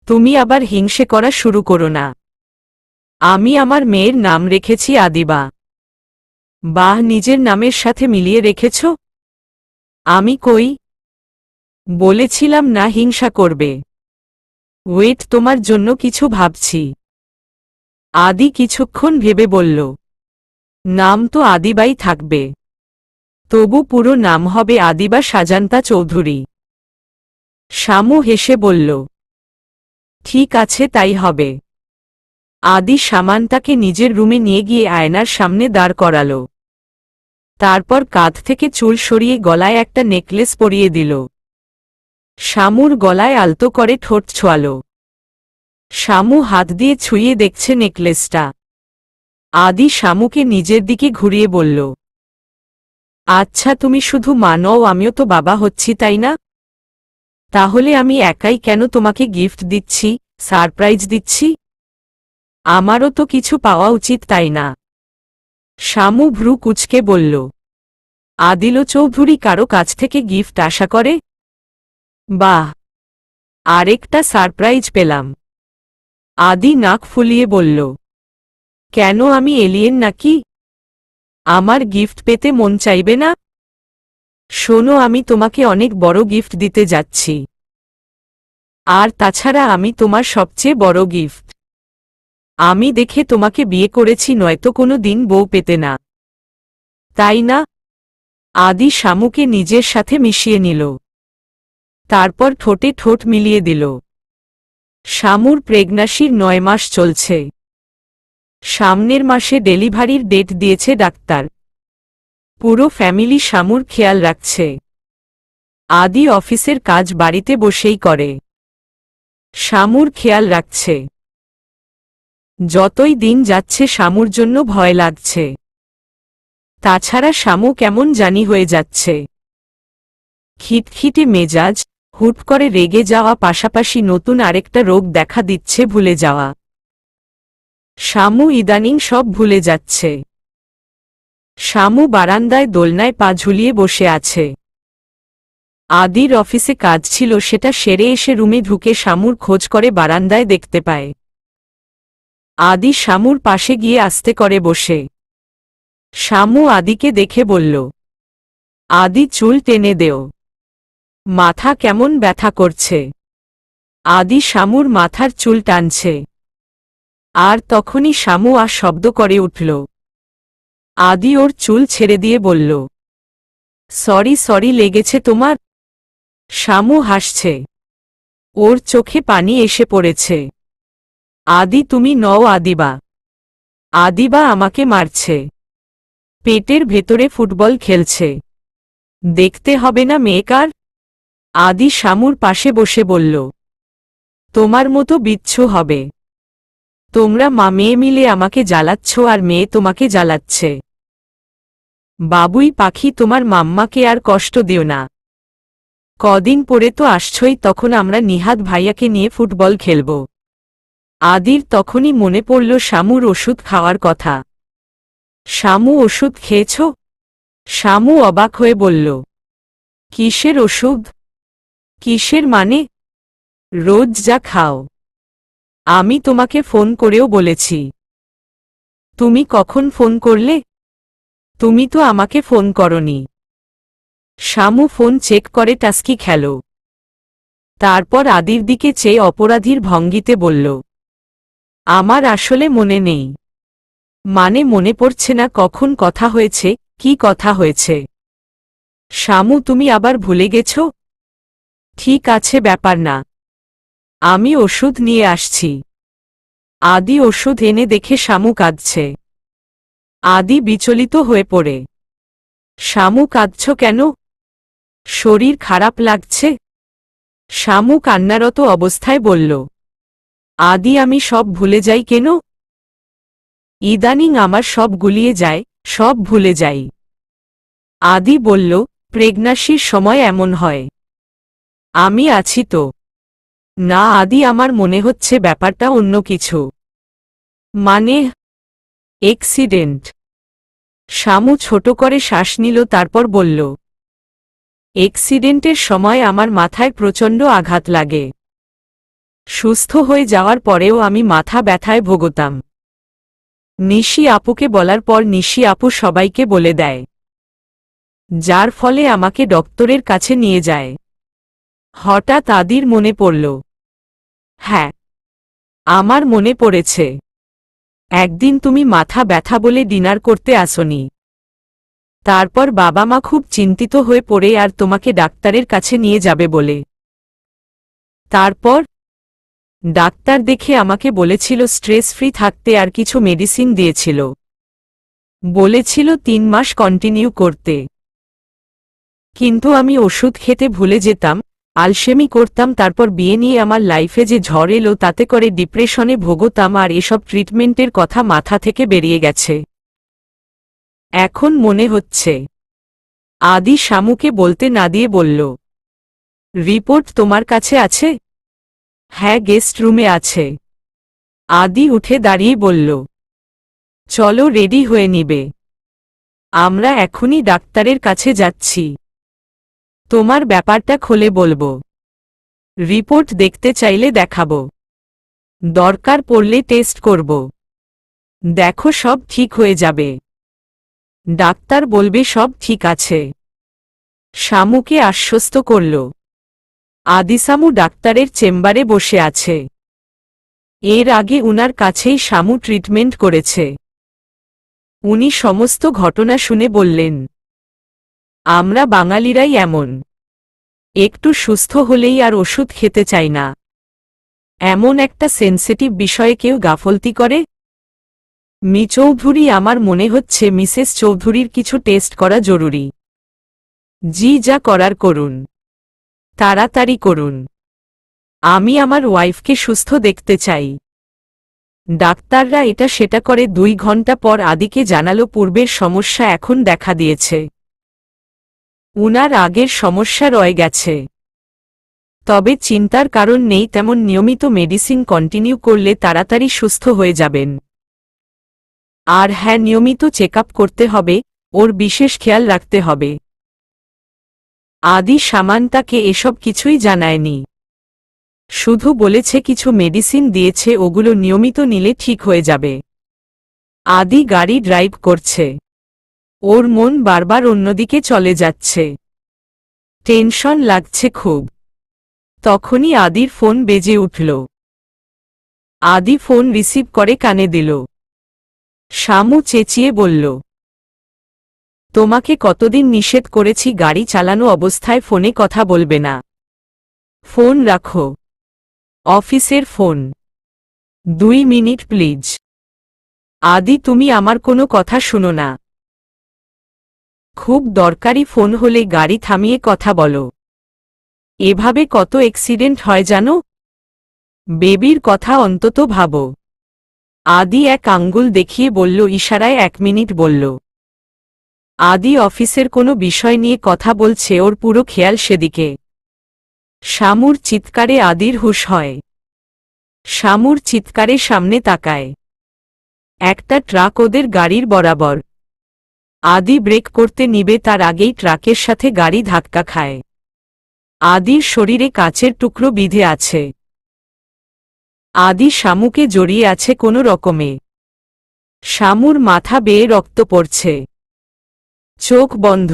তুমি আবার হিংসে করা শুরু করো না। আমি আমার মেয়ের নাম রেখেছি আদিবা। বাহ, নিজের নামের সাথে মিলিয়ে রেখেছ? আমি কই বলেছিলাম না হিংসা করবে। ওয়েট, তোমার জন্য কিছু ভাবছি। আদি কিছুক্ষণ ভেবে বলল, নাম তো আদিবাই থাকবে, তবু পুরো নাম হবে আদিবা সাজান্তা চৌধুরী। শামু হেসে বলল, ঠিক আছে, তাই হবে। আদি সামান্তাকে নিজের রুমে নিয়ে গিয়ে আয়নার সামনে দাঁড় করাল। তারপর কাঁধ থেকে চুল সরিয়ে গলায় একটা নেকলেস পরিয়ে দিল। শামুর গলায় আলতো করে ঠোঁট ছোঁয়াল। শামু হাত দিয়ে ছুঁয়ে দেখছে নেকলেসটা। আদি শামুকে নিজের দিকে ঘুরিয়ে বলল, আচ্ছা, তুমি শুধু মা নও, আমিও তো বাবা হচ্ছি, তাই না? তাহলে আমি একাই কেন তোমাকে গিফট দিচ্ছি, সারপ্রাইজ দিচ্ছি? আমারও তো কিছু পাওয়া উচিত, তাই না? শামু ভ্রু কুঁচকে বলল, আদিল চৌধুরী কারো কাছ থেকে গিফট আশা করে? বাহ, আরেকটা সারপ্রাইজ পেলাম। আদি নাক ফুলিয়ে বলল, কেন, আমি এলিয়েন নাকি? আমার গিফট পেতে মন চাইবে না? শোনো, আমি তোমাকে অনেক বড় গিফট দিতে যাচ্ছি। আর তাছাড়া আমি তোমার সবচেয়ে বড় গিফট। আমি দেখে তোমাকে বিয়ে করেছি, নয়তো কোনো দিন বউ পেতে না, তাই না? আদি শামুকে নিজের সাথে মিশিয়ে নিল। তারপর ঠোঁটে ঠোঁট মিলিয়ে দিল। শামুর প্রেগন্যান্সির 9 মাস চলছে। সামনের মাসে ডেলিভারির ডেট দিয়েছে ডাক্তার। পুরো ফ্যামিলি শামুর খেয়াল রাখছে। আদি অফিসের কাজ বাড়িতে বসেই করে। শামুর খেয়াল রাখছে। যতই দিন যাচ্ছে শামুর জন্য ভয় লাগছে। তাছাড়া শামু কেমন জানি হয়ে যাচ্ছে। খিটখিটে মেজাজ, হুট করে রেগে যাওয়া, পাশাপাশি নতুন আরেকটা রোগ দেখা দিচ্ছে, ভুলে যাওয়া। শামু ইদানিং সব ভুলে যাচ্ছে। শামু বারান্দায় দোলনায় পা ঝুলিয়ে বসে আছে। আদির অফিসে কাজ ছিল, সেটা সেরে এসে রুমে ঢুকে শামুর খোঁজ করে বারান্দায় দেখতে পায়। আদি শামুর পাশে গিয়ে আস্তে করে বসে। শামু আদিকে দেখে বলল, আদি, চুল টেনে দেও, মাথা কেমন ব্যথা করছে। আদি শামুর মাথার চুল টানছে। আর তখনই শামু শব্দ করে উঠল। আদি ওর চুল ছেড়ে দিয়ে বলল, সরি সরি, লেগেছে তোমার? শামু হাসছে। ওর চোখে পানি এসে পড়েছে। আদি, তুমি নও আদিবা। আদিবা আমাকে মারছে। পেটের ভেতরে ফুটবল খেলছে। দেখতে হবে না মেয়েকার? আদি শামুর পাশে বসে বলল, তোমার মতো বিচ্ছু হবে। তোমরা মা মেয়ে মিলে আমাকে জ্বালাচ্ছ, আর মেয়ে তোমাকে জ্বালাচ্ছে। বাবুই পাখি, তোমার মাম্মাকে আর কষ্ট দিও না। কদিন পরে তো আসছই, তখন আমরা নিহাদ ভাইয়াকে নিয়ে ফুটবল খেলব। আদির তখনই মনে পড়ল শামুর ওষুধ খাওয়ার কথা। শামু, ওষুধ খেয়েছ? শামু অবাক হয়ে বলল, কিসের ওষুধ? কিসের মানে? রোজ যা খাও। আমি তোমাকে ফোন করেও বলেছি। তুমি কখন ফোন করলে? তুমি তো আমাকে ফোন করনি। শামু ফোন চেক করে টাস্কি খেল। তারপর আদির দিকে চেয়ে অপরাধীর ভঙ্গিতে বলল, আমার আসলে মনে নেই। মানে মনে পড়ছে না কখন কথা হয়েছে, কি কথা হয়েছে? শামু, তুমি আবার ভুলে গেছ? ঠিক আছে, ব্যাপার না, আমি ওষুধ নিয়ে আসছি। আদি ওষুধ এনে দেখে শামু কাঁদছে। আদি বিচলিত হয়ে পড়ে। শামু, কাঁদছ কেন? শরীর খারাপ লাগছে? শামু কান্নারত অবস্থায় বলল। আদি, আমি সব ভুলে যাই কেন? ইদানিং আমার সব গুলিয়ে যায়, সব ভুলে যাই। আদি বলল, প্রেগন্যান্সির সময় এমন হয়। আমি আছি তো। না আদি, আমার মনে হচ্ছে ব্যাপারটা অন্য কিছু। মানে? এক্সিডেন্ট। শামু ছোট করে শ্বাস নিল, তারপর বলল, এক্সিডেন্টের সময় আমার মাথায় প্রচণ্ড আঘাত লাগে। সুস্থ হয়ে যাওয়ার পরেও আমি মাথা ব্যথায় ভোগতাম। নিশি আপুকে বলার পর নিশি আপু সবাইকে বলে দেয়, যার ফলে আমাকে ডক্টরের কাছে নিয়ে যায়। হঠাৎ আদির মনে পড়ল। হ্যাঁ, আমার মনে পড়েছে, একদিন তুমি মাথা ব্যথা বলে ডিনার করতে আসনি। তারপর বাবা মা খুব চিন্তিত হয়ে পড়ে আর তোমাকে ডাক্তারের কাছে নিয়ে যাবে বলে। তারপর ডাক্তার দেখে আমাকে বলেছিল স্ট্রেস ফ্রি থাকতে আর কিছু মেডিসিন দিয়েছিল। বলেছিল 3 মাস কন্টিনিউ করতে। কিন্তু আমি ওষুধ খেতে ভুলে যেতাম, আলসেমি করতাম, তারপর বিয়ে নিয়ে আমার লাইফে যে ঝড় এলো তাতে করে ডিপ্রেশনে ভোগতাম আর এসব ট্রিটমেন্টের কথা মাথা থেকে বেরিয়ে গেছে। এখন মনে হচ্ছে। আদি শামুকে বলতে না দিয়ে বলল, রিপোর্ট তোমার কাছে আছে? হ্যাঁ, গেস্ট রুমে আছে। আদি উঠে দাঁড়িয়ে বলল, চলো রেডি হয়ে নিবে, আমরা এখনই ডাক্তারের কাছে যাচ্ছি। তোমার ব্যাপারটা খুলে বলবো। রিপোর্ট দেখতে চাইলে দেখাবো, দরকার পড়লে টেস্ট করব। দেখো সব ঠিক হয়ে যাবে। ডাক্তার বলবে সব ঠিক আছে। শামুকে আশ্বস্ত করল। আদিসামু ডাক্তারের চেম্বারে বসে আছে। এর আগে উনার কাছেই শামু ট্রিটমেন্ট করেছে। উনি সমস্ত ঘটনা শুনে বললেন, আমরা বাঙালিরাই এমন, একটু সুস্থ হলেই আর ওষুধ খেতে চাই না। এমন একটা সেনসিটিভ বিষয়ে কেউ গাফলতি করে? মি চৌধুরী, আমার মনে হচ্ছে মিসেস চৌধুরীর কিছু টেস্ট করা জরুরি। জি, যা করার করুন, তাড়াতাড়ি করুন। আমি আমার ওয়াইফকে সুস্থ দেখতে চাই। ডাক্তাররা এটা সেটা করে 2 ঘন্টা পর আদিকে জানালো পূর্বের সমস্যা এখন দেখা দিয়েছে। উনার আগের সমস্যা রয়ে গেছে। তবে চিন্তার কারণ নেই, তেমন নিয়মিত মেডিসিন কন্টিনিউ করলে তাড়াতাড়ি সুস্থ হয়ে যাবেন। আর হ্যাঁ, নিয়মিত চেকআপ করতে হবে, ওর বিশেষ খেয়াল রাখতে হবে। আদি সামান্তাকে এসব কিছুই জানায়নি, শুধু বলেছে কিছু মেডিসিন দিয়েছে, ওগুলো নিয়মিত নিলে ঠিক হয়ে যাবে। আদি গাড়ি ড্রাইভ করছে। ওর মন বারবার অন্যদিকে চলে যাচ্ছে। টেনশন লাগছে খুব। তখনই আদির ফোন বেজে উঠল। আদি ফোন রিসিভ করে কানে দিল। শামু চেঁচিয়ে বলল, তোমাকে কতদিন নিষেধ করেছি গাড়ি চালানো অবস্থায় ফোনে কথা বলবে না। ফোন রাখো। অফিসের ফোন। 2 minute please. আদি, তুমি আমার কোনো কথা শুনো না। খুব দরকারি ফোন হলে গাড়ি থামিয়ে কথা বলো। এভাবে কত অ্যাক্সিডেন্ট হয় জানো? বেবির কথা অন্তত ভাবো। আদি এক আঙ্গুল দেখিয়ে বলল, ইশারায় 1 মিনিট বলল। আদি অফিসের কোনো বিষয় নিয়ে কথা বলছে, ওর পুরো খেয়াল সেদিকে। শামুর চিৎকারে আদির হুঁশ হয়। শামুর চিৎকারে সামনে তাকায়। একটা ট্রাক ওদের গাড়ির বরাবর। আদি ব্রেক করতে নিবে, তার আগেই ট্রাকের সাথে গাড়ি ধাক্কা খায়। আদির শরীরে কাচের টুকরো বিঁধে আছে। আদি শামুকে জড়িয়ে আছে কোনো রকমে। শামুর মাথা বেয়ে রক্ত পড়ছে। চোখ বন্ধ।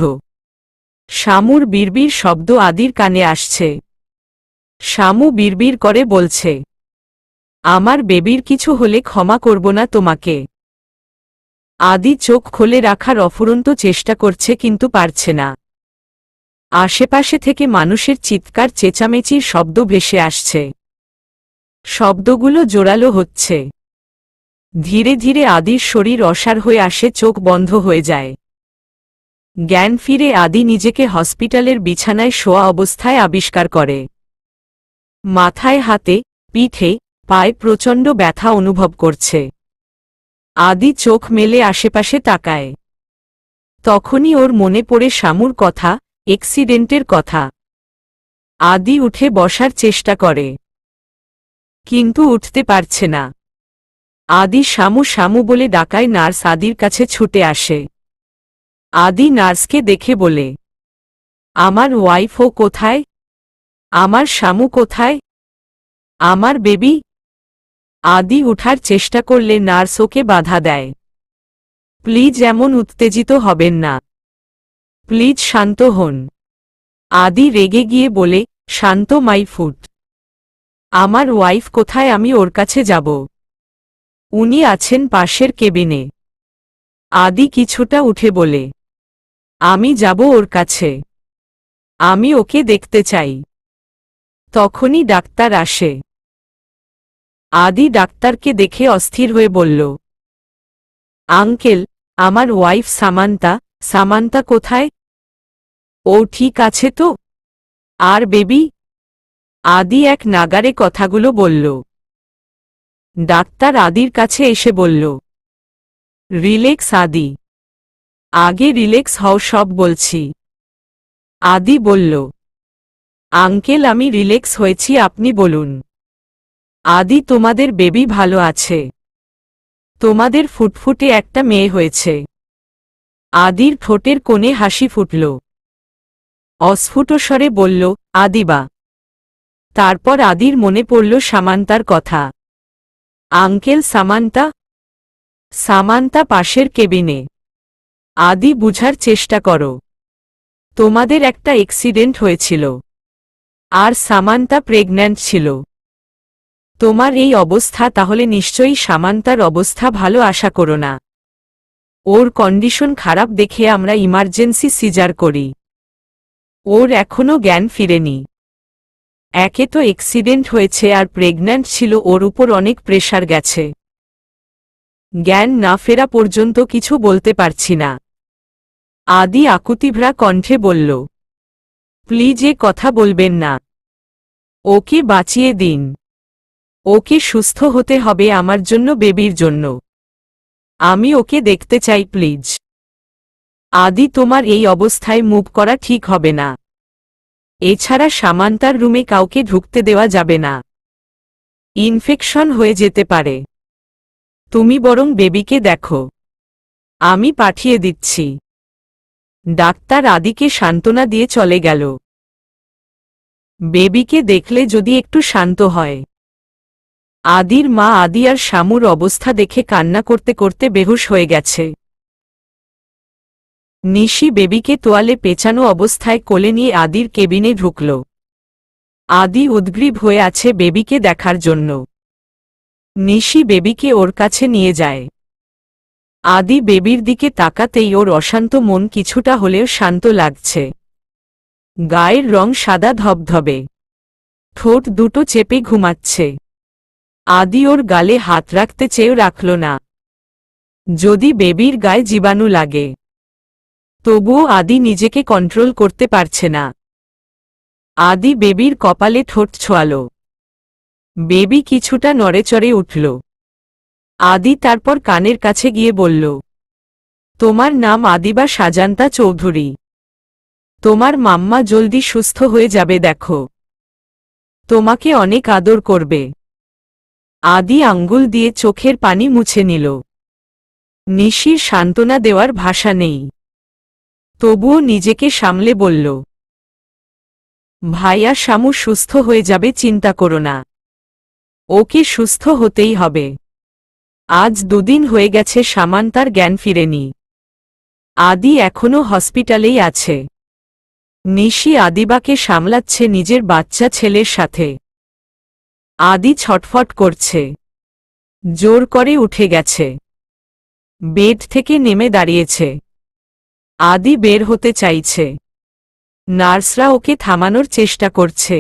শামুর বিড়বিড় শব্দ আদির কানে আসছে। শামু বিড়বিড় করে বলছে, আমার বেবির কিছু হলে ক্ষমা করব না তোমাকে। আদি চোখ খুলে রাখার অফুরন্ত চেষ্টা করছে কিন্তু পারছে না। আশেপাশে থেকে মানুষের চিৎকার চেঁচামেচির শব্দ ভেসে আসছে। শব্দগুলো জোরালো হচ্ছে। ধীরে ধীরে আদির শরীর অসাড় হয়ে আসে, চোখ বন্ধ হয়ে যায়। জ্ঞান ফিরে আদি নিজেকে হসপিটালের বিছানায় শোয়া অবস্থায় আবিষ্কার করে। মাথায়, হাতে, পিঠে, পায়ে প্রচণ্ড ব্যথা অনুভব করছে। আদি চোখ মেলে আশেপাশে তাকায়। তখনই ওর মনে পড়ে শামুর কথা, অ্যাক্সিডেন্টের কথা। আদি উঠে বসার চেষ্টা করে, কিন্তু উঠতে পারছে না। আদি শামু শামু বলে ডাকায় নার্স আদির কাছে ছুটে আসে। আদি নার্সকে দেখে বলে, আমার ওয়াইফ ও কোথায়? আমার শামু কোথায়? আমার বেবি? আদি উঠার চেষ্টা করলে নার্স ওকে বাধা দেয়। প্লিজ এমন উত্তেজিত হবেন না, প্লিজ শান্ত হন। আদি রেগে গিয়ে বলে, শান্ত মাই ফুট। আমার ওয়াইফ কোথায়? আমি ওর কাছে যাব। উনি আছেন পাশের কেবিনে। আদি কিছুটা উঠে বলে, আমি যাব ওর কাছে। আমি ওকে দেখতে চাই। তখনই ডাক্তার আসে। আদি ডাক্তারকে দেখে অস্থির হয়ে বলল, আঙ্কেল, আমার ওয়াইফ সামান্তা। সামান্তা কোথায়? ও ঠিক আছে তো? আর বেবি? আদি এক নাগারে কথাগুলো বলল। ডাক্তার আদির কাছে এসে বলল, রিল্যাক্স আদি, আগে রিল্যাক্স হও, সব বলছি। আদি বলল, আঙ্কেল আমি রিল্যাক্স হয়েছি, আপনি বলুন। আদি তোমাদের বেবি ভালো আছে। তোমাদের ফুটফুটে একটা মেয়ে হয়েছে। আদির ঠোঁটের কোণে হাসি ফুটল। অস্ফুট স্বরে বলল, আদিবা। তারপর আদির মনে পড়ল সামান্তার কথা। আঙ্কেল সামান্তা? সামান্তা পাশের কেবিনে। আদি বুঝার চেষ্টা করো। তোমাদের একটা অ্যাক্সিডেন্ট হয়েছিল, আর সামান্তা প্রেগন্যান্ট ছিল। তোমার এই অবস্থা, তাহলে নিশ্চয়ই সামান্তার অবস্থা ভালো, আশা করো না। ওর কন্ডিশন খারাপ দেখে আমরা ইমার্জেন্সি সিজার করি। ওর এখনও জ্ঞান ফিরেনি। একে তো অ্যাক্সিডেন্ট হয়েছে, আর প্রেগন্যান্ট ছিল, ওর উপর অনেক প্রেশার গেছে। জ্ঞান না ফেরা পর্যন্ত কিছু বলতে পারছি না। আদি আকুতিভরা কণ্ঠে বলল, প্লিজ এ কথা বলবেন না। ওকে বাঁচিয়ে দিন। ওকে সুস্থ হতে হবে, আমার জন্য, বেবির জন্য। আমি ওকে দেখতে চাই, প্লিজ। আদি তোমার এই অবস্থায় মুভ করা ঠিক হবে না। এছাড়া সামান্তার রুমে কাউকে ঢুকতে দেওয়া যাবে না। ইনফেকশন হয়ে যেতে পারে। তুমি বরং বেবিকে দেখো। আমি পাঠিয়ে দিচ্ছি। ডাক্তার আদিকে সান্ত্বনা দিয়ে চলে গেল। বেবিকে দেখলে যদি একটু শান্ত হয়। আদির মা আদি আর শামুর অবস্থা দেখে কান্না করতে করতে বেহুশ হয়ে গেছে। নিশি বেবিকে তোয়ালে পেঁচানো অবস্থায় কোলে নিয়ে আদির কেবিনে ঢুকল। আদি উদ্গ্রীব হয়ে আছে বেবিকে দেখার জন্য। নিশি বেবিকে ওর কাছে নিয়ে যায়। আদি বেবির দিকে তাকাতেই ওর অশান্ত মন কিছুটা হলেও শান্ত লাগছে। গায়ের রং সাদা ধবধবে। ঠোঁট দুটো চেপে ঘুমাচ্ছে। আদি ওর গালে হাত রাখতে চেয়েও রাখল না। যদি বেবির গায়ে জীবাণু লাগে। তবুও আদি নিজেকে কন্ট্রোল করতে পারছে না। আদি বেবির কপালে ঠোঁট ছোঁয়াল। বেবি কিছুটা নড়েচড়ে উঠল। আদি তারপর কানের কাছে গিয়ে বলল, তোমার নাম আদিবা সাজান্তা চৌধুরী। তোমার মাম্মা জলদি সুস্থ হয়ে যাবে, দেখো। তোমাকে অনেক আদর করবে। আদি আঙ্গুল দিয়ে চোখের পানি মুছে নিল। নিশির সান্ত্বনা দেওয়ার ভাষা নেই। তবুও নিজেকে সামলে বলল, ভাইয়া শামু সুস্থ হয়ে যাবে, চিন্তা করো না। ওকে সুস্থ হতেই হবে। আজ 2 দিন হয়ে গেছে সামান্তার জ্ঞান ফিরেনি। আদি এখনো হসপিটালেই আছে। নিশি আদিবাকে সামলাচ্ছে নিজের বাচ্চা ছেলের সাথে। আদি ছটফট করছে। জোর করে উঠে গেছে। বেড থেকে নেমে দাঁড়িয়েছে। আদি বের হতে চাইছে। নার্সরা ওকে থামানোর চেষ্টা করছে।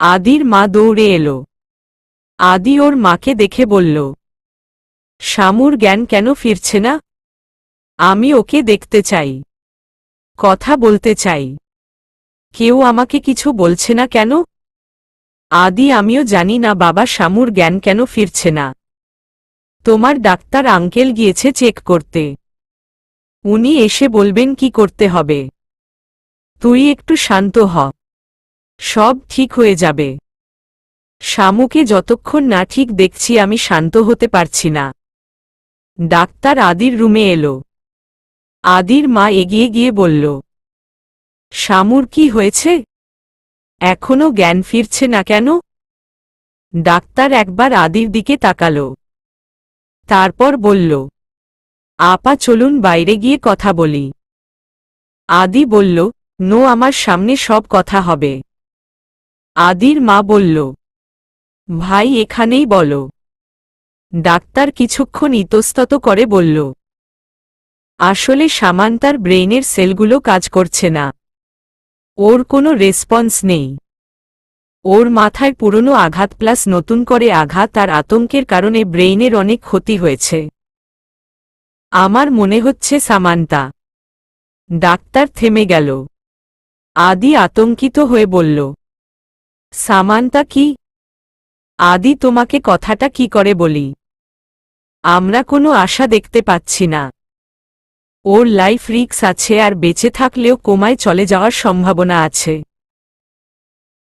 আদির মা দৌড়ে এলো। আদি ওর মাকে দেখে বলল, শামুর জ্ঞান কেন ফিরছে না? আমি ওকে দেখতে চাই, কথা বলতে চাই। কেউ আমাকে কিছু বলছে না কেন? আদি, আমিও জানি না বাবা, শামুর জ্ঞান কেন ফিরছে না। তোমার ডাক্তার আঙ্কেল গিয়েছে চেক করতে। উনি এসে বলবেন কি করতে হবে। তুই একটু শান্ত হ, সব ঠিক হয়ে যাবে। শামুকে যতক্ষণ না ঠিক দেখছি আমি শান্ত হতে পারছি না। ডাক্তার আদির রুমে এলো। আদির মা এগিয়ে গিয়ে বলল, শামুর কি হয়েছে? এখনো জ্ঞান ফিরছে না কেন? ডাক্তার একবার আদির দিকে তাকালো। তারপর বলল, আপা চলুন বাইরে গিয়ে কথা বলি। আদি বলল, নো, আমার সামনে সব কথা হবে। আদির মা বলল, ভাই এখানেই বলো। ডাক্তার কিছুক্ষণ ইতস্তত করে বলল, আসলে সামান্তার ব্রেইনের সেলগুলো কাজ করছে না। ওর কোনো রেসপন্স নেই। ওর মাথায় পুরনো আঘাত প্লাস নতুন করে আঘাত আর আতঙ্কের কারণে ব্রেইনের অনেক ক্ষতি হয়েছে। আমার মনে হচ্ছে সামান্তা। ডাক্তার থেমে গেল। আদি আতঙ্কিত হয়ে বলল, সামান্তা কি? আদি, তোমাকে কথাটা কি করে বলি? আমরা কোনো আশা দেখতে পাচ্ছি না। ওর লাইফ রিস্ক আছে আর বেঁচে থাকলেও কোমায় চলে যাওয়ার সম্ভাবনা আছে।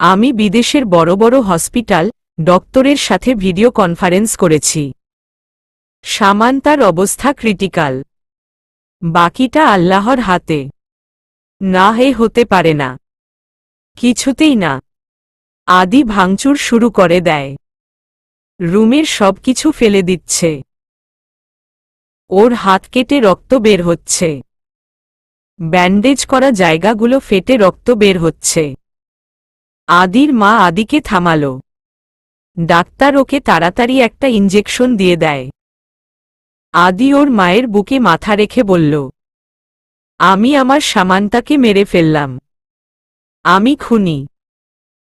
আমি বিদেশের বড় বড় হসপিটাল, ডক্টরের সাথে ভিডিও কনফারেন্স করেছি। সামান্তার অবস্থা ক্রিটিক্যাল। বাকিটা আল্লাহর হাতে। না হতে পারে না, কিছুতেই না। আদি ভাঙচুর শুরু করে দেয়। রুমের সবকিছু ফেলে দিচ্ছে। ওর হাত কেটে রক্ত বের হচ্ছে। ব্যান্ডেজ করা জায়গাগুলো ফেটে রক্ত বের হচ্ছে। আদির মা আদিকে থামালো। ডাক্তার ওকে তাড়াতাড়ি একটা ইঞ্জেকশন দিয়ে দেয়। আদি ওর মায়ের বুকে মাথা রেখে বলল, আমি আমার সামান্তাকে মেরে ফেললাম। আমি খুনি।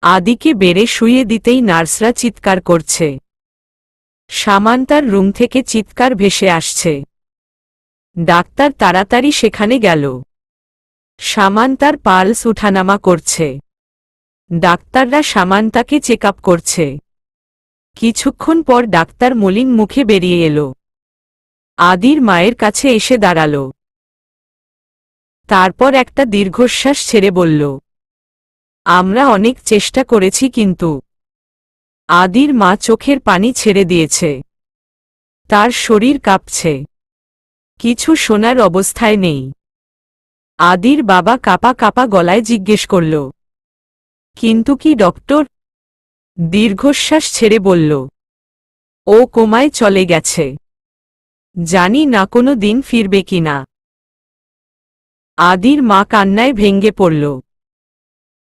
আদিকে বেড়ে শুইয়ে দিতেই নার্সরা চিৎকার করছে। সামান্তার রুম থেকে চিৎকার ভেসে আসছে। ডাক্তার তাড়াতাড়ি সেখানে গেল। সামান্তার পালস উঠানামা করছে। ডাক্তাররা সামান্তাকে চেক আপ করছে। কিছুক্ষণ পর ডাক্তার মলিন মুখে বেরিয়ে এলো। আদির মায়ের কাছে এসে দাঁড়াল। তারপর একটা দীর্ঘশ্বাস ছেড়ে বলল, আমরা অনেক চেষ্টা করেছি কিন্তু। আদির মা চোখের পানি ছেড়ে দিয়েছে। তার শরীর কাঁপছে, কিছু শোনার অবস্থায় নেই। আদির বাবা কাঁপা কাঁপা গলায় জিজ্ঞেস করল, কিন্তু কি ডক্টর? দীর্ঘশ্বাস ছেড়ে বলল, ও কোমায় চলে গেছে। জানি না কোনো দিন ফিরবে কিনা। আদির মা কান্নায় ভেঙে পড়ল।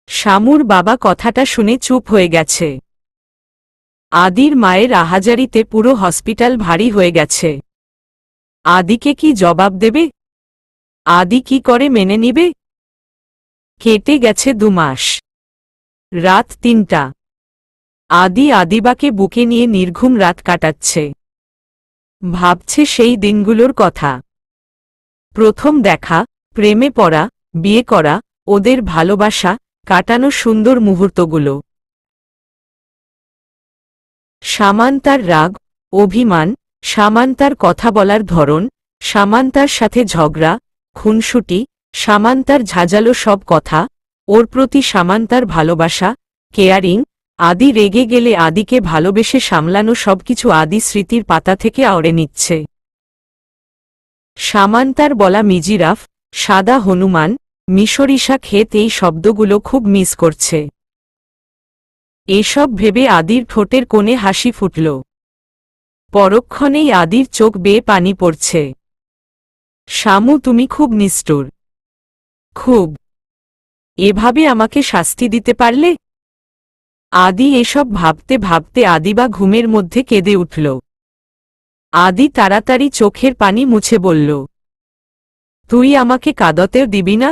শামুর বাবা কথাটা শুনে চুপ হয়ে গেছে। আদির মায়ের আহাজারিতে পুরো হসপিটাল ভারী হয়ে গেছে। আদিকে কি জবাব দেবে? আদি কি করে মেনে নিবে? কেটে গেছে 2 মাস। রাত 3টা। আদি আদিবাকে বুকে নিয়ে নির্ঘুম রাত কাটাচ্ছে। ভাবছে সেই দিনগুলোর কথা। প্রথম দেখা, প্রেমে পড়া, বিয়ে করা, ওদের ভালোবাসা, কাটানো সুন্দর মুহূর্তগুলো। সামান্তার রাগ, অভিমান, সামান্তার কথা বলার ধরন, সামান্তার সাথে ঝগড়া, খুনসুটি, সামান্তার ঝাঁঝালো সব কথা, ওর প্রতি সামান্তার ভালোবাসা, কেয়ারিং। আদি রেগে গেলে আদিকে ভালোবেসে সামলানো সবকিছু আদি স্মৃতির পাতা থেকে আওড়ে নিচ্ছে। সামান্তার বলা মিজিরাফ, সাদা হনুমান, মিশরিষা ক্ষেত, এই শব্দগুলো খুব মিস করছে। এসব ভেবে আদির ঠোঁটের কোণে হাসি ফুটল। পরক্ষণেই আদির চোখ বেয়ে পানি পড়ছে। শামু, তুমি খুব নিষ্ঠুর। খুব। এভাবে আমাকে শাস্তি দিতে পারলে? আদি এসব ভাবতে ভাবতে আদিবা ঘুমের মধ্যে কেঁদে উঠল। আদি তাড়াতাড়ি চোখের পানি মুছে বলল, তুই আমাকে কাঁদতেও দিবি না?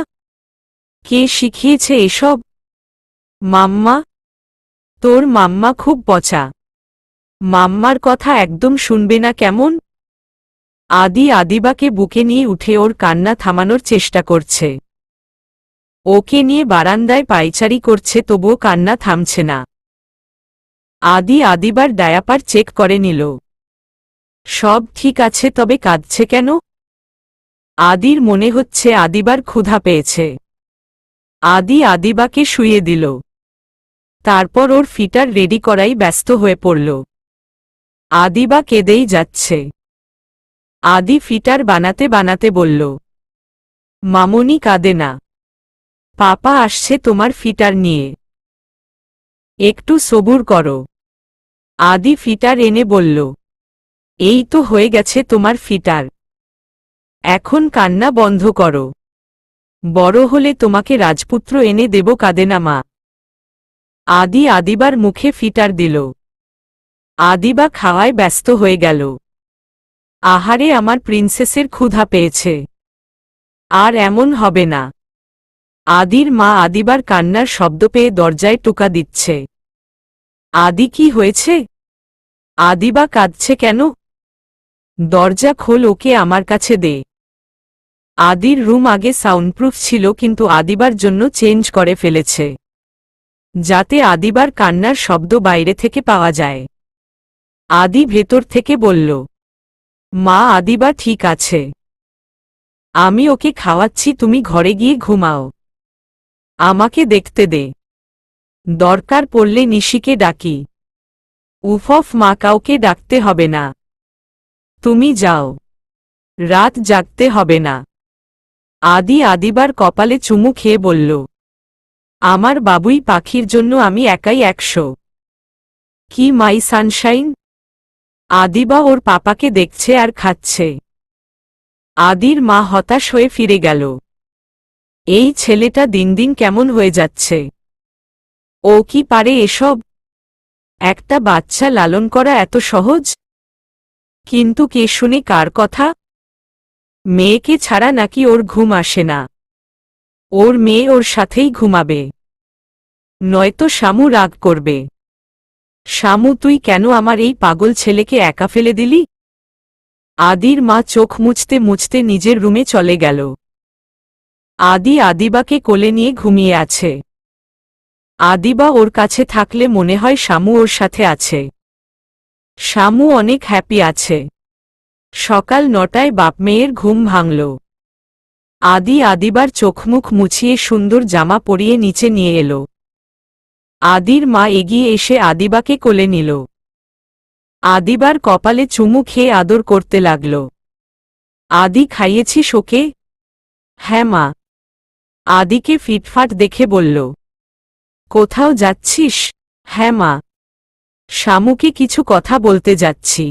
কে শিখিয়েছে এসব? মাম্মা। তোর মাম্মা খুব পচা। মাম্মার কথা একদম শুনবে না কেমন? আদি আদিবাকে বুকে নিয়ে উঠে ওর কান্না থামানোর চেষ্টা করছে। ওকে নিয়ে বারান্দায় পায়চারি করছে, তবুও কান্না থামছে না। আদি আদিবার ডায়াপার চেক করে নিল। সব ঠিক আছে, তবে কাঁদছে কেন? আদির মনে হচ্ছে আদিবার ক্ষুধা পেয়েছে। আদি আদিবাকে শুইয়ে দিল। তারপর ওর ফিটার রেডি করাই ব্যস্ত হয়ে পড়ল। আদিবা কেঁদেই যাচ্ছে। আদি ফিটার বানাতে বানাতে বলল, মামুনি কাঁদে না, পাপা আসছে তোমার ফিটার নিয়ে, একটু সবুর করো। আদি ফিটার এনে বলল, এই তো হয়ে গেছে তোমার ফিটার, এখন কান্না বন্ধ করো, বড় হলে তোমাকে রাজপুত্র এনে দেব, কাঁদে না মা। আদি আদিবার মুখে ফিটার দিল। আদিবা খাওয়ায় ব্যস্ত হয়ে গেল। আহারে, আমার প্রিন্সেসের ক্ষুধা পেয়েছে, আর এমন হবে না। আদির মা আদিবার কান্নার শব্দ পেয়ে দরজায় টোকা দিচ্ছে। আদি, কি হয়েছে? আদিবা কাঁদছে কেন? দরজা খোল, ওকে আমার কাছে দে। আদির রুম আগে সাউন্ডপ্রুফ ছিল, কিন্তু আদিবার জন্য চেঞ্জ করে ফেলেছে, যাতে আদিবার কান্নার শব্দ বাইরে থেকে পাওয়া যায়। আদি ভেতর থেকে বলল, মা, আদিবা ঠিক আছে, আমি ওকে খাওয়াচ্ছি, তুমি ঘরে গিয়ে ঘুমাও, আমাকে দেখতে দে, দরকার পড়লে নিশিকে ডাকি। উফফ মা, কাউকে ডাকতে হবে না, তুমি যাও, রাত জাগতে হবে না। আদি আদিবার কপালে চুমু খেয়ে বলল, আমার বাবুই পাখির জন্য আমি একাই 100। কি মাই সানশাইন। আদিবা ওর পাপাকে দেখছে আর খাচ্ছে। আদির মা হতাশ হয়ে ফিরে গেল। এই ছেলেটা দিন দিন কেমন হয়ে যাচ্ছে। ও কি পারে এসব? একটা বাচ্চা লালন করা এত সহজ? কিন্তু কে শুনে কার কথা? মেয়েকে ছাড়া নাকি ওর ঘুম আসে না? ওর মেয়ে ওর সাথেই ঘুমাবে, নয়তো শামু রাগ করবে। শামু, তুই কেন আমার এই পাগল ছেলেকে একা ফেলে দিলি? আদির মা চোখ মুছতে মুছতে নিজের রুমে চলে গেল। আদি আদিবাকে কোলে নিয়ে ঘুমিয়ে আছে। আদিবা ওর কাছে থাকলে মনে হয় শামু ওর সাথে আছে। শামু অনেক হ্যাপি আছে। সকাল 9টায় বাপ মেয়ের ঘুম ভাঙল। আদি আদিবার চোখমুখ মুছিয়ে সুন্দর জামা পরিয়ে নিচে নিয়ে এলো। আদির মা এগিয়ে এসে আদিবাকে কোলে নিল। আদিবার কপালে চুমু খেয়ে আদর করতে লাগল। আদি, খাইয়েছিস ওকে? হ্যাঁ মা। আদিকে ফিটফাট দেখে বলল, কোথাও যাচ্ছিস? হ্যাঁ মা, শামুকে কিছু কথা বলতে যাচ্ছি।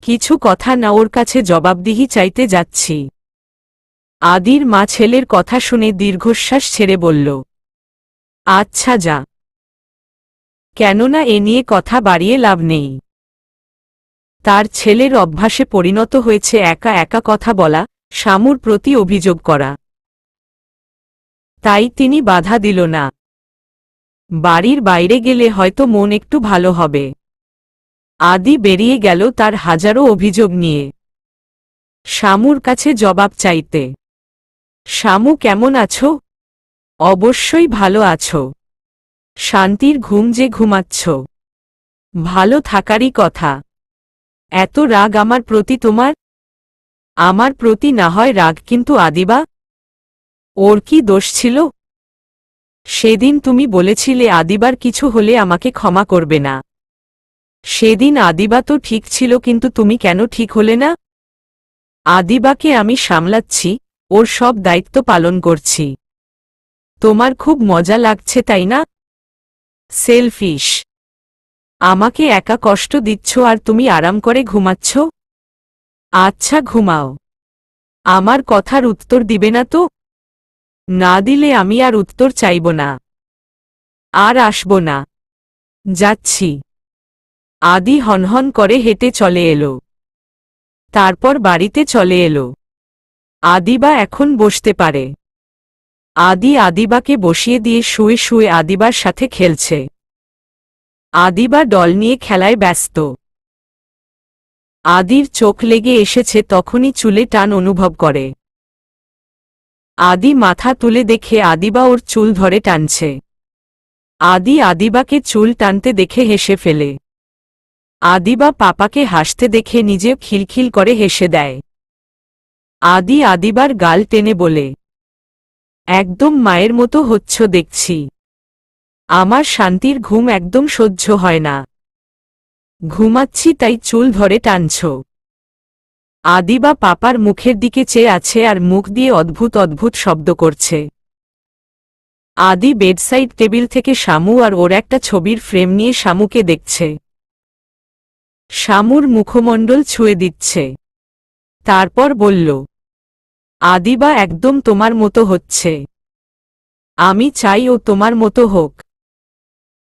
কিছু কথা না, ওর কাছে জবাবদিহি চাইতে যাচ্ছি। আদির মা ছেলের কথা শুনে দীর্ঘশ্বাস ছেড়ে বলল, আচ্ছা যা, কেননা এ নিয়ে কথা বাড়িয়ে লাভ নেই। তার ছেলের অভ্যাসে পরিণত হয়েছে একা একা কথা বলা, শামুর প্রতি অভিযোগ করা। তাই তিনি বাধা দিল না। বাড়ির বাইরে গেলে হয়তো মন একটু ভালো হবে। আদি বেরিয়ে গেল তার হাজারো অভিযোগ নিয়ে, শামুর কাছে জবাব চাইতে। শামু, কেমন আছো? অবশ্যই ভালো আছো। শান্তির ঘুম যে ঘুমাচ্ছ, ভালো থাকারই কথা। এত রাগ আমার প্রতি তোমার? আমার প্রতি না হয় রাগ, কিন্তু আদিবা, ওর কি দোষ ছিল? সেদিন তুমি বলেছিলে আদিবার কিছু হলে আমাকে ক্ষমা করবে না। সেদিন আদিবা তো ঠিক ছিল, কিন্তু তুমি কেন ঠিক হলে না? আদিবাকে আমি সামলাচ্ছি, ওর সব দায়িত্ব পালন করছি। তোমার খুব মজা লাগছে, তাই না? সেলফিশ। আমাকে একা কষ্ট দিচ্ছ আর তুমি আরাম করে ঘুমাচ্ছ। আচ্ছা ঘুমাও। আমার কথার উত্তর দিবে না তো? না দিলে আমি আর উত্তর চাইব না, আর আসব না, যাচ্ছি। আদি হনহন করে হেঁটে চলে এলো। তারপর বাড়িতে চলে এলো। আদিবা এখন বসতে পারে। আদিবাকে বসিয়ে দিয়ে শুয়ে শুয়ে আদিবার সাথে খেলছে। আদিবা ডল নিয়ে খেলায় ব্যস্ত। আদির চোখ লেগে এসেছে, তখনই চুলে টান অনুভব করে। আদি মাথা তুলে দেখে আদিবা ওর চুল ধরে টানছে। আদিবাকে চুল টানতে দেখে হেসে ফেলে। আদিবা পাপাকে হাসতে দেখে নিজেও খিলখিল করে হেসে দেয়। আদিবার গাল টেনে বলে, একদম মায়ের মতো হচ্ছ দেখছি। আমার শান্তির ঘুম একদম সহ্য হয় না। ঘুমাচ্ছি তাই চুল ধরে টানছ। আদিবা পাপার মুখের দিকে চেয়ে আছে আর মুখ দিয়ে অদ্ভুত অদ্ভুত শব্দ করছে। বেডসাইড টেবিল থেকে শামু আর ওর একটা ছবির ফ্রেম নিয়ে শামুকে দেখছে। শামুর মুখমণ্ডল ছুঁয়ে দিচ্ছে। তারপর বলল, আদিবা একদম তোমার মতো হচ্ছে। আমি চাই ও তোমার মতো হোক।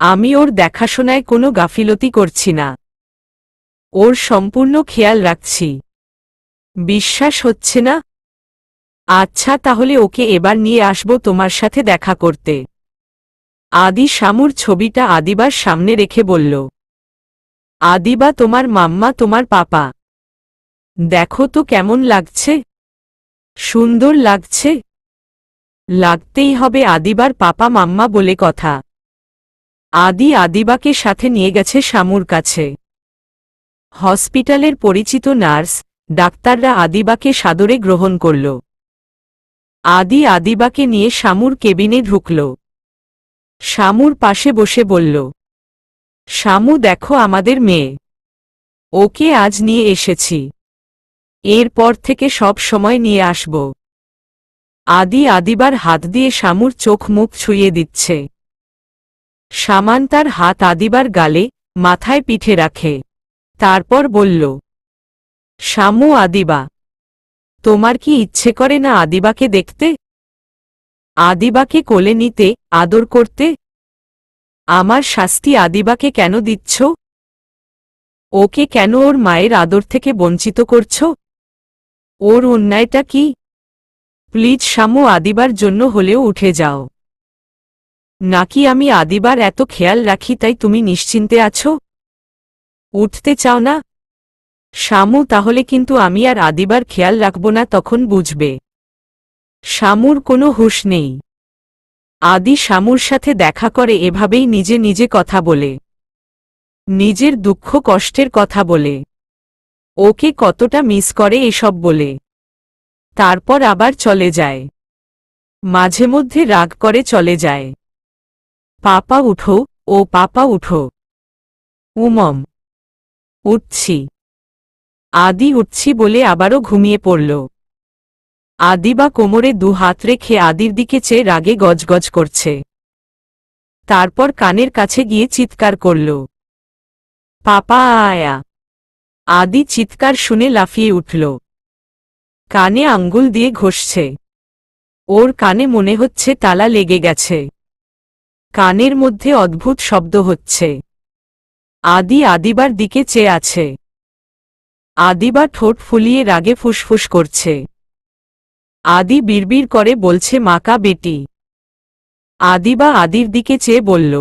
আমি ওর দেখাশোনায় কোনো গাফিলতি করছি না। ওর সম্পূর্ণ খেয়াল রাখছি। বিশ্বাস হচ্ছে না? আচ্ছা, তাহলে ওকে এবার নিয়ে আসব তোমার সাথে দেখা করতে। শামুর ছবিটা আদিবার সামনে রেখে বলল, আদিবা তোমার মাম্মা, তোমার পাপা। দেখো তো কেমন লাগছে। সুন্দর লাগছে। লাগতেই হবে, আদিবার পাপা মাম্মা বলে কথা। আদিবাকে সাথে নিয়ে গেছে শামুর কাছে। হসপিটালের পরিচিত নার্স, ডাক্তাররা আদিবাকে সাদরে গ্রহণ করল। আদিবাকে নিয়ে শামুর কেবিনে ঢুকল। শামুর পাশে বসে বলল, শামু দেখো আমাদের মেয়ে। ওকে আজ নিয়ে এসেছি। এরপর থেকে সব সময় নিয়ে আসব। আদিবার হাত দিয়ে শামুর চোখ মুখ ছুঁয়ে দিচ্ছে। সামান তার হাত আদিবার গালে, মাথায় পিঠে রাখে। তারপর বলল, শামু, আদিবা, তোমার কি ইচ্ছে করে না আদিবাকে দেখতে? আদিবাকে কোলে নিতে, আদর করতে? আমার শাস্তি আদিবাকে কেন দিচ্ছ? ওকে কেন ওর মায়ের আদর থেকে বঞ্চিত করছ? ওর অন্যায়টা কি? প্লিজ শামু, আদিবার জন্য হলেও উঠে যাও। নাকি আমি আদিবার এত খেয়াল রাখি তাই তুমি নিশ্চিন্তে আছো? উঠতে চাও না? শামু, তাহলে কিন্তু আমি আর আদিবার খেয়াল রাখব না, তখন বুঝবে। শামুর কোনো হুঁশ নেই। শামুর সাথে দেখা করে এভাবেই নিজে নিজে কথা বলে। নিজের দুঃখ কষ্টের কথা বলে। ওকে কতটা মিস করে এসব বলে। তারপর আবার চলে যায়। মাঝে মধ্যে রাগ করে চলে যায়। পাপা উঠো, ও পাপা উঠো। উমম, উঠছি। উঠছি বলে আবারও ঘুমিয়ে পড়ল। আদিবা কোমরে দু হাত রেখে আদির দিকে চেয়ে রাগে গজগজ করছে। তারপর কানের কাছে গিয়ে চিৎকার করল, পাপা আয়া। চিৎকার শুনে লাফিয়ে উঠল। কানে আঙ্গুল দিয়ে ঘষছে। ওর কানে মনে হচ্ছে তালা লেগে গেছে। কানের মধ্যে অদ্ভুত শব্দ হচ্ছে। আদিবার দিকে চেয়ে আছে। আদিবা ঠোঁট ফুলিয়ে রাগে ফুসফুস করছে। বিড়বিড় করে বলছে, মাকা বেটি। আদিবা আদির দিকে চেয়ে বলল,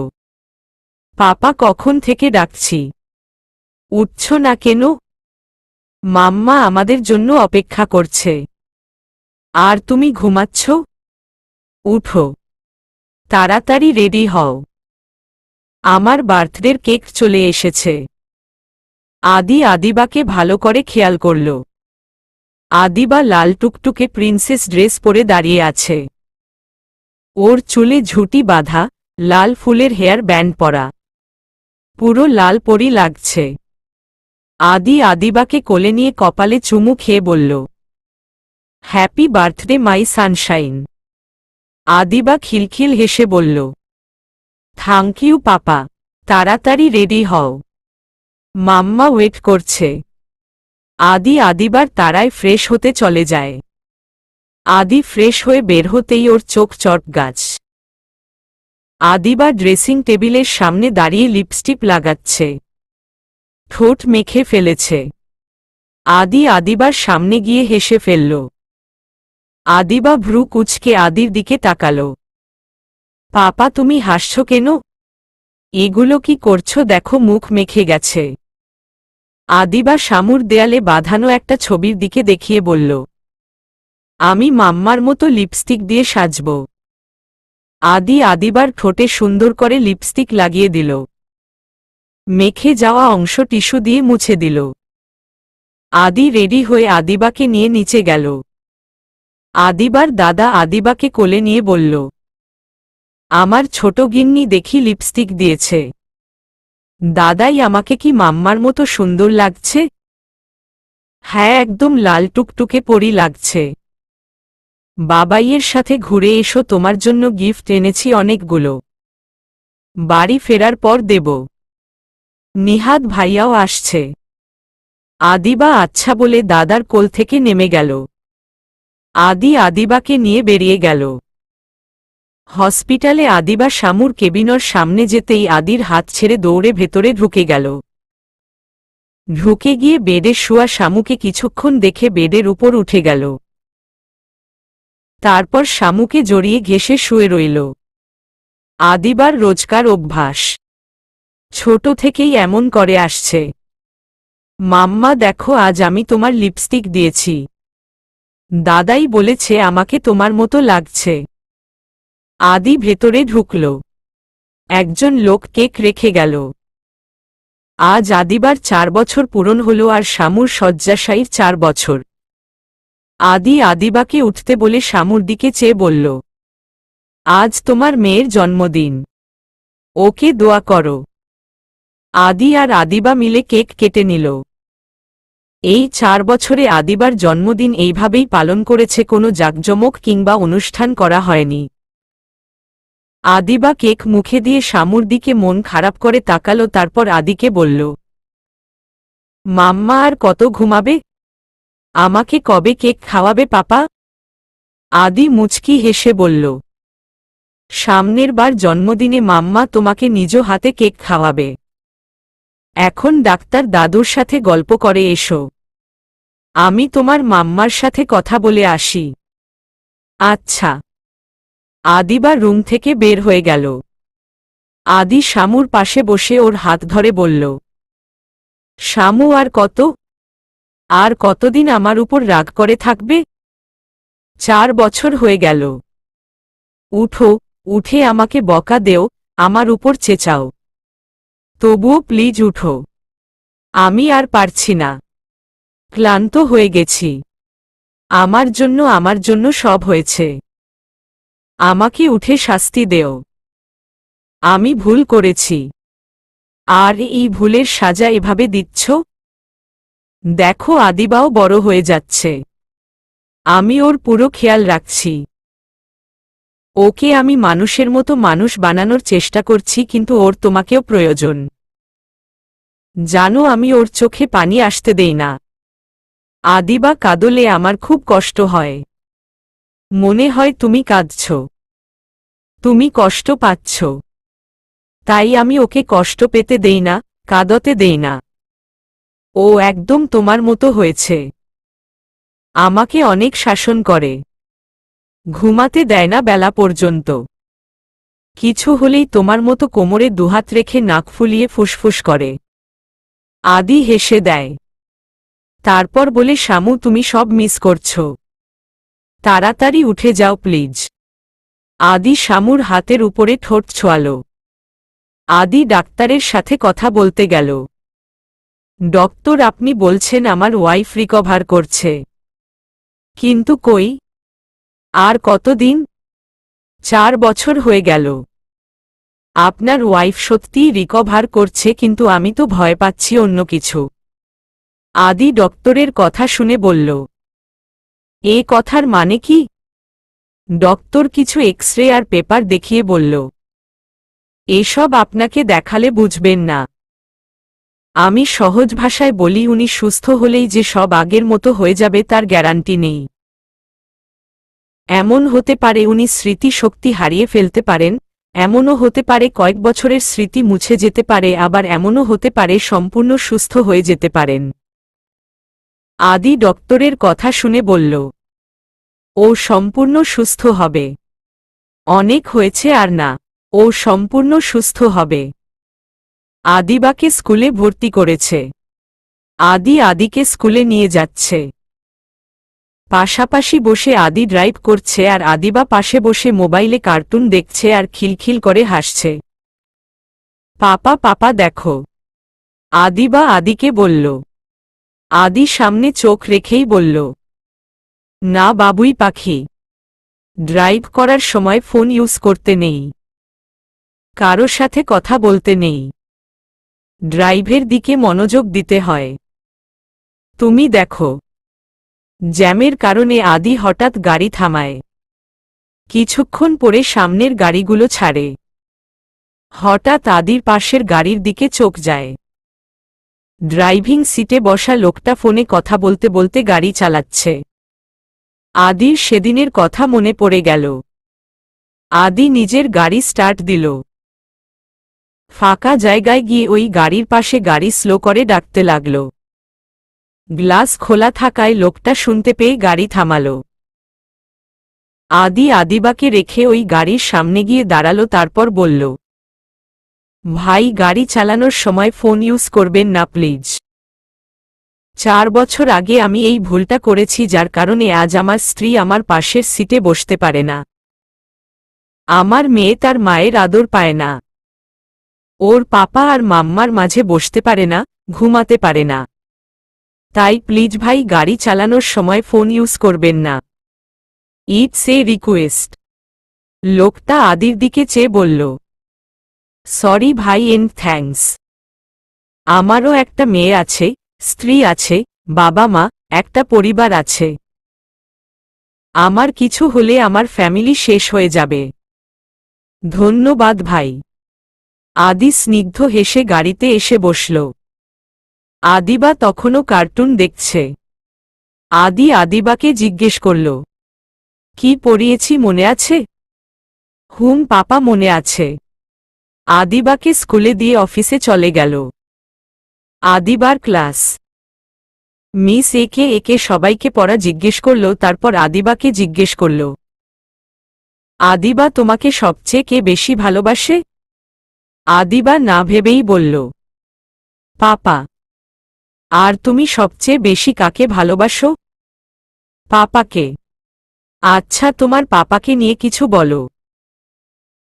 পাপা কখন থেকে ডাকছি, উঠছ না কেন? মাম্মা আমাদের জন্য অপেক্ষা করছে। আর তুমি ঘুমাচ্ছ? উঠো, তাড়াতাড়ি রেডি হও। আমার বার্থডের কেক চলে এসেছে। আদিবাকে ভালো করে খেয়াল করল। আদিবা লাল টুকটুকে প্রিন্সেস ড্রেস পরে দাঁড়িয়ে আছে। ওর চুলে ঝুঁটি বাঁধা, লাল ফুলের হেয়ার ব্যান্ড পরা। পুরো লাল পরি লাগছে। আদিবাকে কোলে নিয়ে কপালে চুমু খেয়ে বলল, happy birthday my Sunshine. Adiba খিলখিল হেসে বলল, থ্যাংক ইউ পাপা। তাড়াতাড়ি রেডি হও, মাম্মা ওয়েট করছে। আদিবার তারায় ফ্রেশ হতে চলে যায়। ফ্রেশ হয়ে বের হতেই ওর চোখ চট গাছ। আদিবা ড্রেসিং টেবিলের সামনে দাঁড়িয়ে লিপস্টিক লাগাচ্ছে। ঠোঁট মেখে ফেলেছে। আদি আদিবার সামনে গিয়ে হেসে ফেলল। আদিবা ভ্রু কুঁচকে আদির দিকে তাকালো। পাপা তুমি হাসছ কেন? এগুলো কি করছো? দেখো মুখ মেখে গেছে। আদিবা শামুর দেয়ালে বাঁধানো একটা ছবির দিকে দেখিয়ে বলল, আমি মাম্মার মতো লিপস্টিক দিয়ে সাজব। আদি আদিবার ঠোঁটে সুন্দর করে লিপস্টিক লাগিয়ে দিল। মেখে যাওয়া অংশ টিস্যু দিয়ে মুছে দিল। আদি রেডি হয়ে আদিবাকে নিয়ে নিচে গেল। আদিবার দাদা আদিবাকে কোলে নিয়ে বলল, আমার ছোট গিন্নি দেখি লিপস্টিক দিয়েছে। দাদাই আমাকে কি মাম্মার মতো সুন্দর লাগছে? হ্যাঁ, একদম লাল টুকটুকে পরি লাগছে। বাবাইয়ের সাথে ঘুরে এসো, তোমার জন্য গিফট এনেছি অনেকগুলো। বাড়ি ফেরার পর দেব। নিহাদ ভাইয়াও আসছে। আদিবা আচ্ছা বলে দাদার কোল থেকে নেমে গেল। আদি আদিবাকে নিয়ে বেরিয়ে গেল। হসপিটালে আদিবা শামুর কেবিনর সামনে যেতেই আদির হাত ছেড়ে দৌড়ে ভেতরে ঢুকে গেল। ঢুকে গিয়ে বেডে শোয়া শামুকে কিছুক্ষণ দেখে বেডের উপর উঠে গেল। তারপর শামুকে জড়িয়ে ঘেঁষে শুয়ে রইল। আদিবার রোজকার অভ্যাস, ছোট থেকেই এমন করে আসছে। মাম্মা দেখো, আজ আমি তোমার লিপস্টিক দিয়েছি। দাদাই বলেছে আমাকে তোমার মতো লাগছে। আদি ভেতরে ঢুকল। একজন লোক কেক রেখে গেল। আজ আদিবার 4 বছর পূরণ হল আর শামুর শয্যাশায়ীর 4 বছর। আদি আদিবাকে উঠতে বলে শামুর দিকে চেয়ে বলল, আজ তোমার মেয়ের জন্মদিন, ওকে দোয়া করো। আদি আর আদিবা মিলে কেক কেটে নিল। এই 4 বছরে আদিবার জন্মদিন এইভাবেই পালন করেছে, কোনো জাঁকজমক কিংবা অনুষ্ঠান করা হয়নি। আদিবা কেক মুখে দিয়ে শামুর দিকে মন খারাপ করে তাকালো, তারপর আদিকে বলল, মাম্মা আর কত ঘুমাবে? আমাকে কবে কেক খাওয়াবে পাপা? আদি মুচকি হেসে বলল, সামনের বার জন্মদিনে মাম্মা তোমাকে নিজ হাতে কেক খাওয়াবে। এখন ডাক্তার দাদুর সাথে গল্প করে এসো, আমি তোমার মাম্মার সাথে কথা বলে আসি। আচ্ছা। আদিবা রুম থেকে বের হয়ে গেল। আদি শামুর পাশে বসে ওর হাত ধরে বলল, শামু আর কতদিন আমার উপর রাগ করে থাকবে? 4 বছর হয়ে গেল। উঠো, উঠে আমাকে বকা দেও, আমার উপর চেঁচাও, তবুও প্লিজ উঠো। আমি আর পারছি না, ক্লান্ত হয়ে গেছি। আমার জন্য সব হয়েছে। আমাকে উঠে শাস্তি দেও। আমি ভুল করেছি, আর এই ভুলের সাজা এভাবে দিচ্ছ? দেখো আদিবাও বড় হয়ে যাচ্ছে, আমি ওর পুরো খেয়াল রাখছি। ওকে আমি মানুষের মতো মানুষ বানানোর চেষ্টা করছি, কিন্তু ওর তোমাকেও প্রয়োজন। জানো আমি ওর চোখে পানি আসতে দেই না। আদিবা কাঁদলে আমার খুব কষ্ট হয়। মনে হয় তুমি কাঁদছ, তুমি কষ্ট পাচ্ছ। তাই আমি ওকে কষ্ট পেতে দেই না, কাঁদতে দেই না। ও একদম তোমার মতো হয়েছে। আমাকে অনেক শাসন করে, ঘুমাতে দেয় না বেলা পর্যন্ত। কিছু হলেই তোমার মতো কোমরে দুহাত রেখে নাক ফুলিয়ে ফুসফুস করে। আদি হেসে দেয়। তারপর বলে, শামু তুমি সব মিস করছো। তাড়াতাড়ি উঠে যাও প্লিজ। আদি শামুর হাতের উপরে ঠোঁট ছোঁয়ালো। আদি ডাক্তারের সাথে কথা বলতে গেল। ডক্টর আপনি বলছেন আমার ওয়াইফ রিকভার করছে, কিন্তু কই? আর কতদিন? 4 বছর হয়ে গেল। আপনার ওয়াইফ সত্যিই রিকভার করছে, কিন্তু আমি তো ভয় পাচ্ছি অন্য কিছু। আদি ডক্টরের কথা শুনে বলল, এ কথার মানে কি? ডক্টর কিছু এক্সরে আর পেপার দেখিয়ে বলল, এসব আপনাকে দেখালে বুঝবেন না। আমি সহজ ভাষায় বলি, উনি সুস্থ হলেই যে সব আগের মতো হয়ে যাবে তার গ্যারান্টি নেই। এমন হতে পারে উনি স্মৃতি শক্তি হারিয়ে ফেলতে পারেন, এমনও হতে পারে কয়েক বছরের স্মৃতি মুছে যেতে পারে, আবার এমনও হতে পারে সম্পূর্ণ সুস্থ হয়ে যেতে পারেন। আদি ডক্টরের কথা শুনে বলল, ও সম্পূর্ণ সুস্থ হবে। অনেক হয়েছে আর না, ও সম্পূর্ণ সুস্থ হবে। আদিবাকে স্কুলে ভর্তি করেছে। আদিকে স্কুলে নিয়ে যাচ্ছে। পাশাপাশি বসে আদি ড্রাইভ করছে আর আদিবা পাশে বসে মোবাইলে কার্টুন দেখছে আর খিলখিল করে হাসছে। পাপা পাপা দেখো, আদিবা আদিকে বলল। আদি সামনে চোখ রেখেই বলল, না বাবুই পাখি, ড্রাইভ করার সময় ফোন ইউজ করতে নেই, কারো সাথে কথা বলতে নেই, ড্রাইভের দিকে মনোযোগ দিতে হয়। তুমি দেখো। জ্যামের কারণে আদি হঠাৎ গাড়ি থামায়। কিছুক্ষণ পরে সামনের গাড়িগুলো ছাড়ে। হঠাৎ আদির পাশের গাড়ির দিকে চোখ যায়। ড্রাইভিং সিটে বসা লোকটা ফোনে কথা বলতে বলতে গাড়ি চালাচ্ছে। আদির সেদিনের কথা মনে পড়ে গেল। আদি নিজের গাড়ি স্টার্ট দিল। ফাঁকা জায়গায় গিয়ে ওই গাড়ির পাশে গাড়ি স্লো করে ডাকতে লাগল। গ্লাস খোলা থাকায় লোকটা শুনতে পেয়ে গাড়ি থামাল। আদি আদিবাকে রেখে ওই গাড়ির সামনে গিয়ে দাঁড়ালো, তারপর বলল, ভাই গাড়ি চালানোর সময় ফোন ইউজ করবেন না প্লিজ। 4 বছর আগে আমি এই ভুলটা করেছি, যার কারণে আজ আমার স্ত্রী আমার পাশের সিটে বসতে পারে না। আমার মেয়ে তার মায়ের আদর পায় না। ওর পাপা আর মাম্মার মাঝে বসতে পারে না, ঘুমাতে পারে না। তাই প্লিজ ভাই গাড়ি চালানোর সময় ফোন ইউজ করবেন না। It's a request. লোকটা আদির দিকে চেয়ে বলল, সরি ভাই এন্ড থ্যাঙ্কস। আমারও একটা মেয়ে আছে, স্ত্রী আছে, বাবা মা, একটা পরিবার আছে। আমার কিছু হলে আমার ফ্যামিলি শেষ হয়ে যাবে। ধন্যবাদ ভাই। আদি স্নিগ্ধ হেসে গাড়িতে এসে বসল। আদিবা তখনও কার্টুন দেখছে। আদি আদিবাকে জিজ্ঞেস করল, কি পড়িয়েছি মনে আছে? হুম পাপা মনে আছে। আদিবাকে স্কুলে দিয়ে অফিসে চলে গেল। আদিবার ক্লাস। মিস একে একে সবাইকে পড়া জিজ্ঞেস করল, তারপর আদিবাকে জিজ্ঞেস করল, আদিবা তোমাকে সবচেয়ে কে বেশি ভালোবাসে? আদিবা না ভেবেই বলল, পাপা। আর তুমি সবচেয়ে বেশি কাকে ভালোবাসো? পাপাকে। আচ্ছা তোমার পাপাকে নিয়ে কিছু বলো।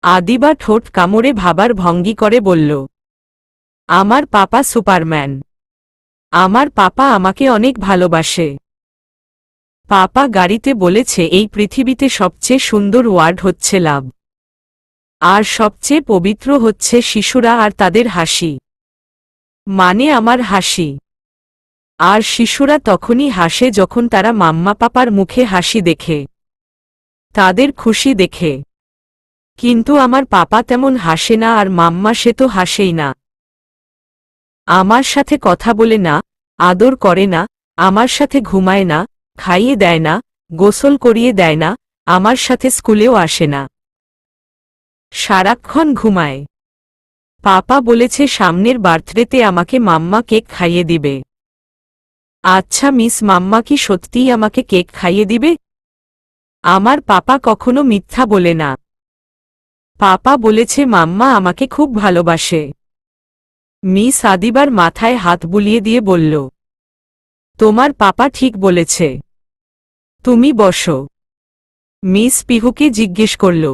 আদিবা ঠোঁট কামড়ে ভাবার ভঙ্গি করে বলল, আমার পাপা সুপারম্যান। আমার পাপা আমাকে অনেক ভালোবাসে। পাপা গাড়িতে বলেছে এই পৃথিবীতে সবচেয়ে সুন্দর ওয়ার্ড হচ্ছে লাভ। আর সবচেয়ে পবিত্র হচ্ছে শিশুরা আর তাদের হাসি। মানে আমার হাসি। আর শিশুরা তখনই হাসে যখন তারা মাম্মা পাপার মুখে হাসি দেখে, তাদের খুশি দেখে। কিন্তু আমার পাপা তেমন হাসে না, আর মাম্মা সে তো হাসেই না। আমার সাথে কথা বলে না, আদর করে না, আমার সাথে ঘুমায় না, খাইয়ে দেয় না, গোসল করিয়ে দেয় না, আমার সাথে স্কুলেও আসে না, সারাক্ষণ ঘুমায়। পাপা বলেছে সামনের বার্থডেতে আমাকে মাম্মা কেক খাইয়ে দিবে। আচ্ছা মিস, মাম্মা কি সত্যিই আমাকে কেক খাইয়ে দিবে? আমার পাপা কখনো মিথ্যা বলে না। পাপা বলেছে মাম্মা আমাকে খুব ভালোবাসে। মিস আদিবার মাথায় হাত বুলিয়ে দিয়ে বলল, তোমার পাপা ঠিক বলেছে। তুমি বসো। মিস পিহুকে জিজ্ঞেস করল,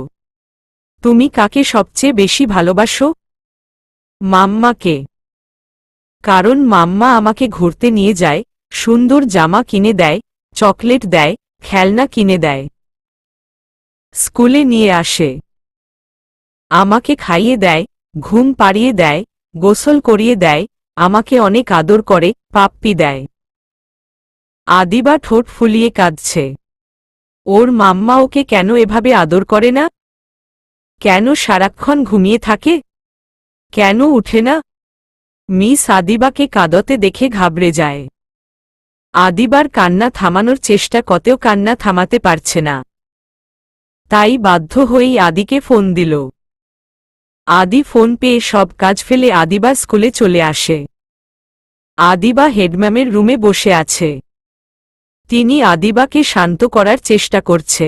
তুমি কাকে সবচেয়ে বেশি ভালোবাসো? মাম্মাকে। কারণ মাম্মা আমাকে ঘুরতে নিয়ে যায়, সুন্দর জামা কিনে দেয়, চকলেট দেয়, খেলনা কিনে দেয়, স্কুলে নিয়ে আসে, আমাকে খাইয়ে দেয়, ঘুম পাড়িয়ে দেয়, গোসল করিয়ে দেয়, আমাকে অনেক আদর করে, পাপ্পি দেয়। আদিবা ঠোঁট ফুলিয়ে কাঁদছে। ওর মাম্মা ওকে কেন এভাবে আদর করে না? কেন সারাক্ষণ ঘুমিয়ে থাকে? কেন উঠে না? মিস আদিবাকে কাঁদতে দেখে ঘাবড়ে যায়। আদিবার কান্না থামানোর চেষ্টা করেও কান্না থামাতে পারছে না। তাই বাধ্য হয়েই আদিকে ফোন দিল। আদি ফোন পেয়ে সব কাজ ফেলে আদিবা স্কুলে চলে আসে। আদিবা হেডম্যামের রুমে বসে আছে। তিনি আদিবাকে শান্ত করার চেষ্টা করছে।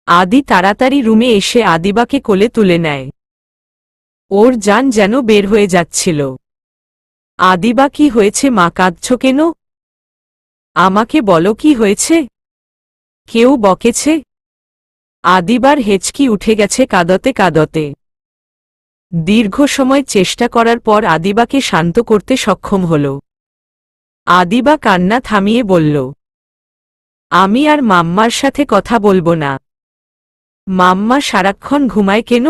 আদি তাড়াতাড়ি রুমে এসে আদিবাকে কোলে তুলে নেয়। ওর জান যেন বের হয়ে যাচ্ছিল। আদিবা, কি হয়েছে মা, কাঁদছ কেন? আমাকে বলো কি হয়েছে? কেউ বকেছে? আদিবার হেঁচকি উঠে গেছে কাঁদতে কাঁদতে। দীর্ঘ সময় চেষ্টা করার পর আদিবাকে শান্ত করতে সক্ষম হল। আদিবা কান্না থামিয়ে বলল, আমি আর মাম্মার সাথে কথা বলবো না। মাম্মা সারাক্ষণ ঘুমায় কেন?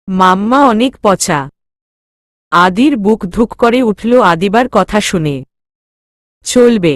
মাম্মা অনেক পচা। আদির বুক ধুক করে উঠল আদিবার কথা শুনে। চলবে।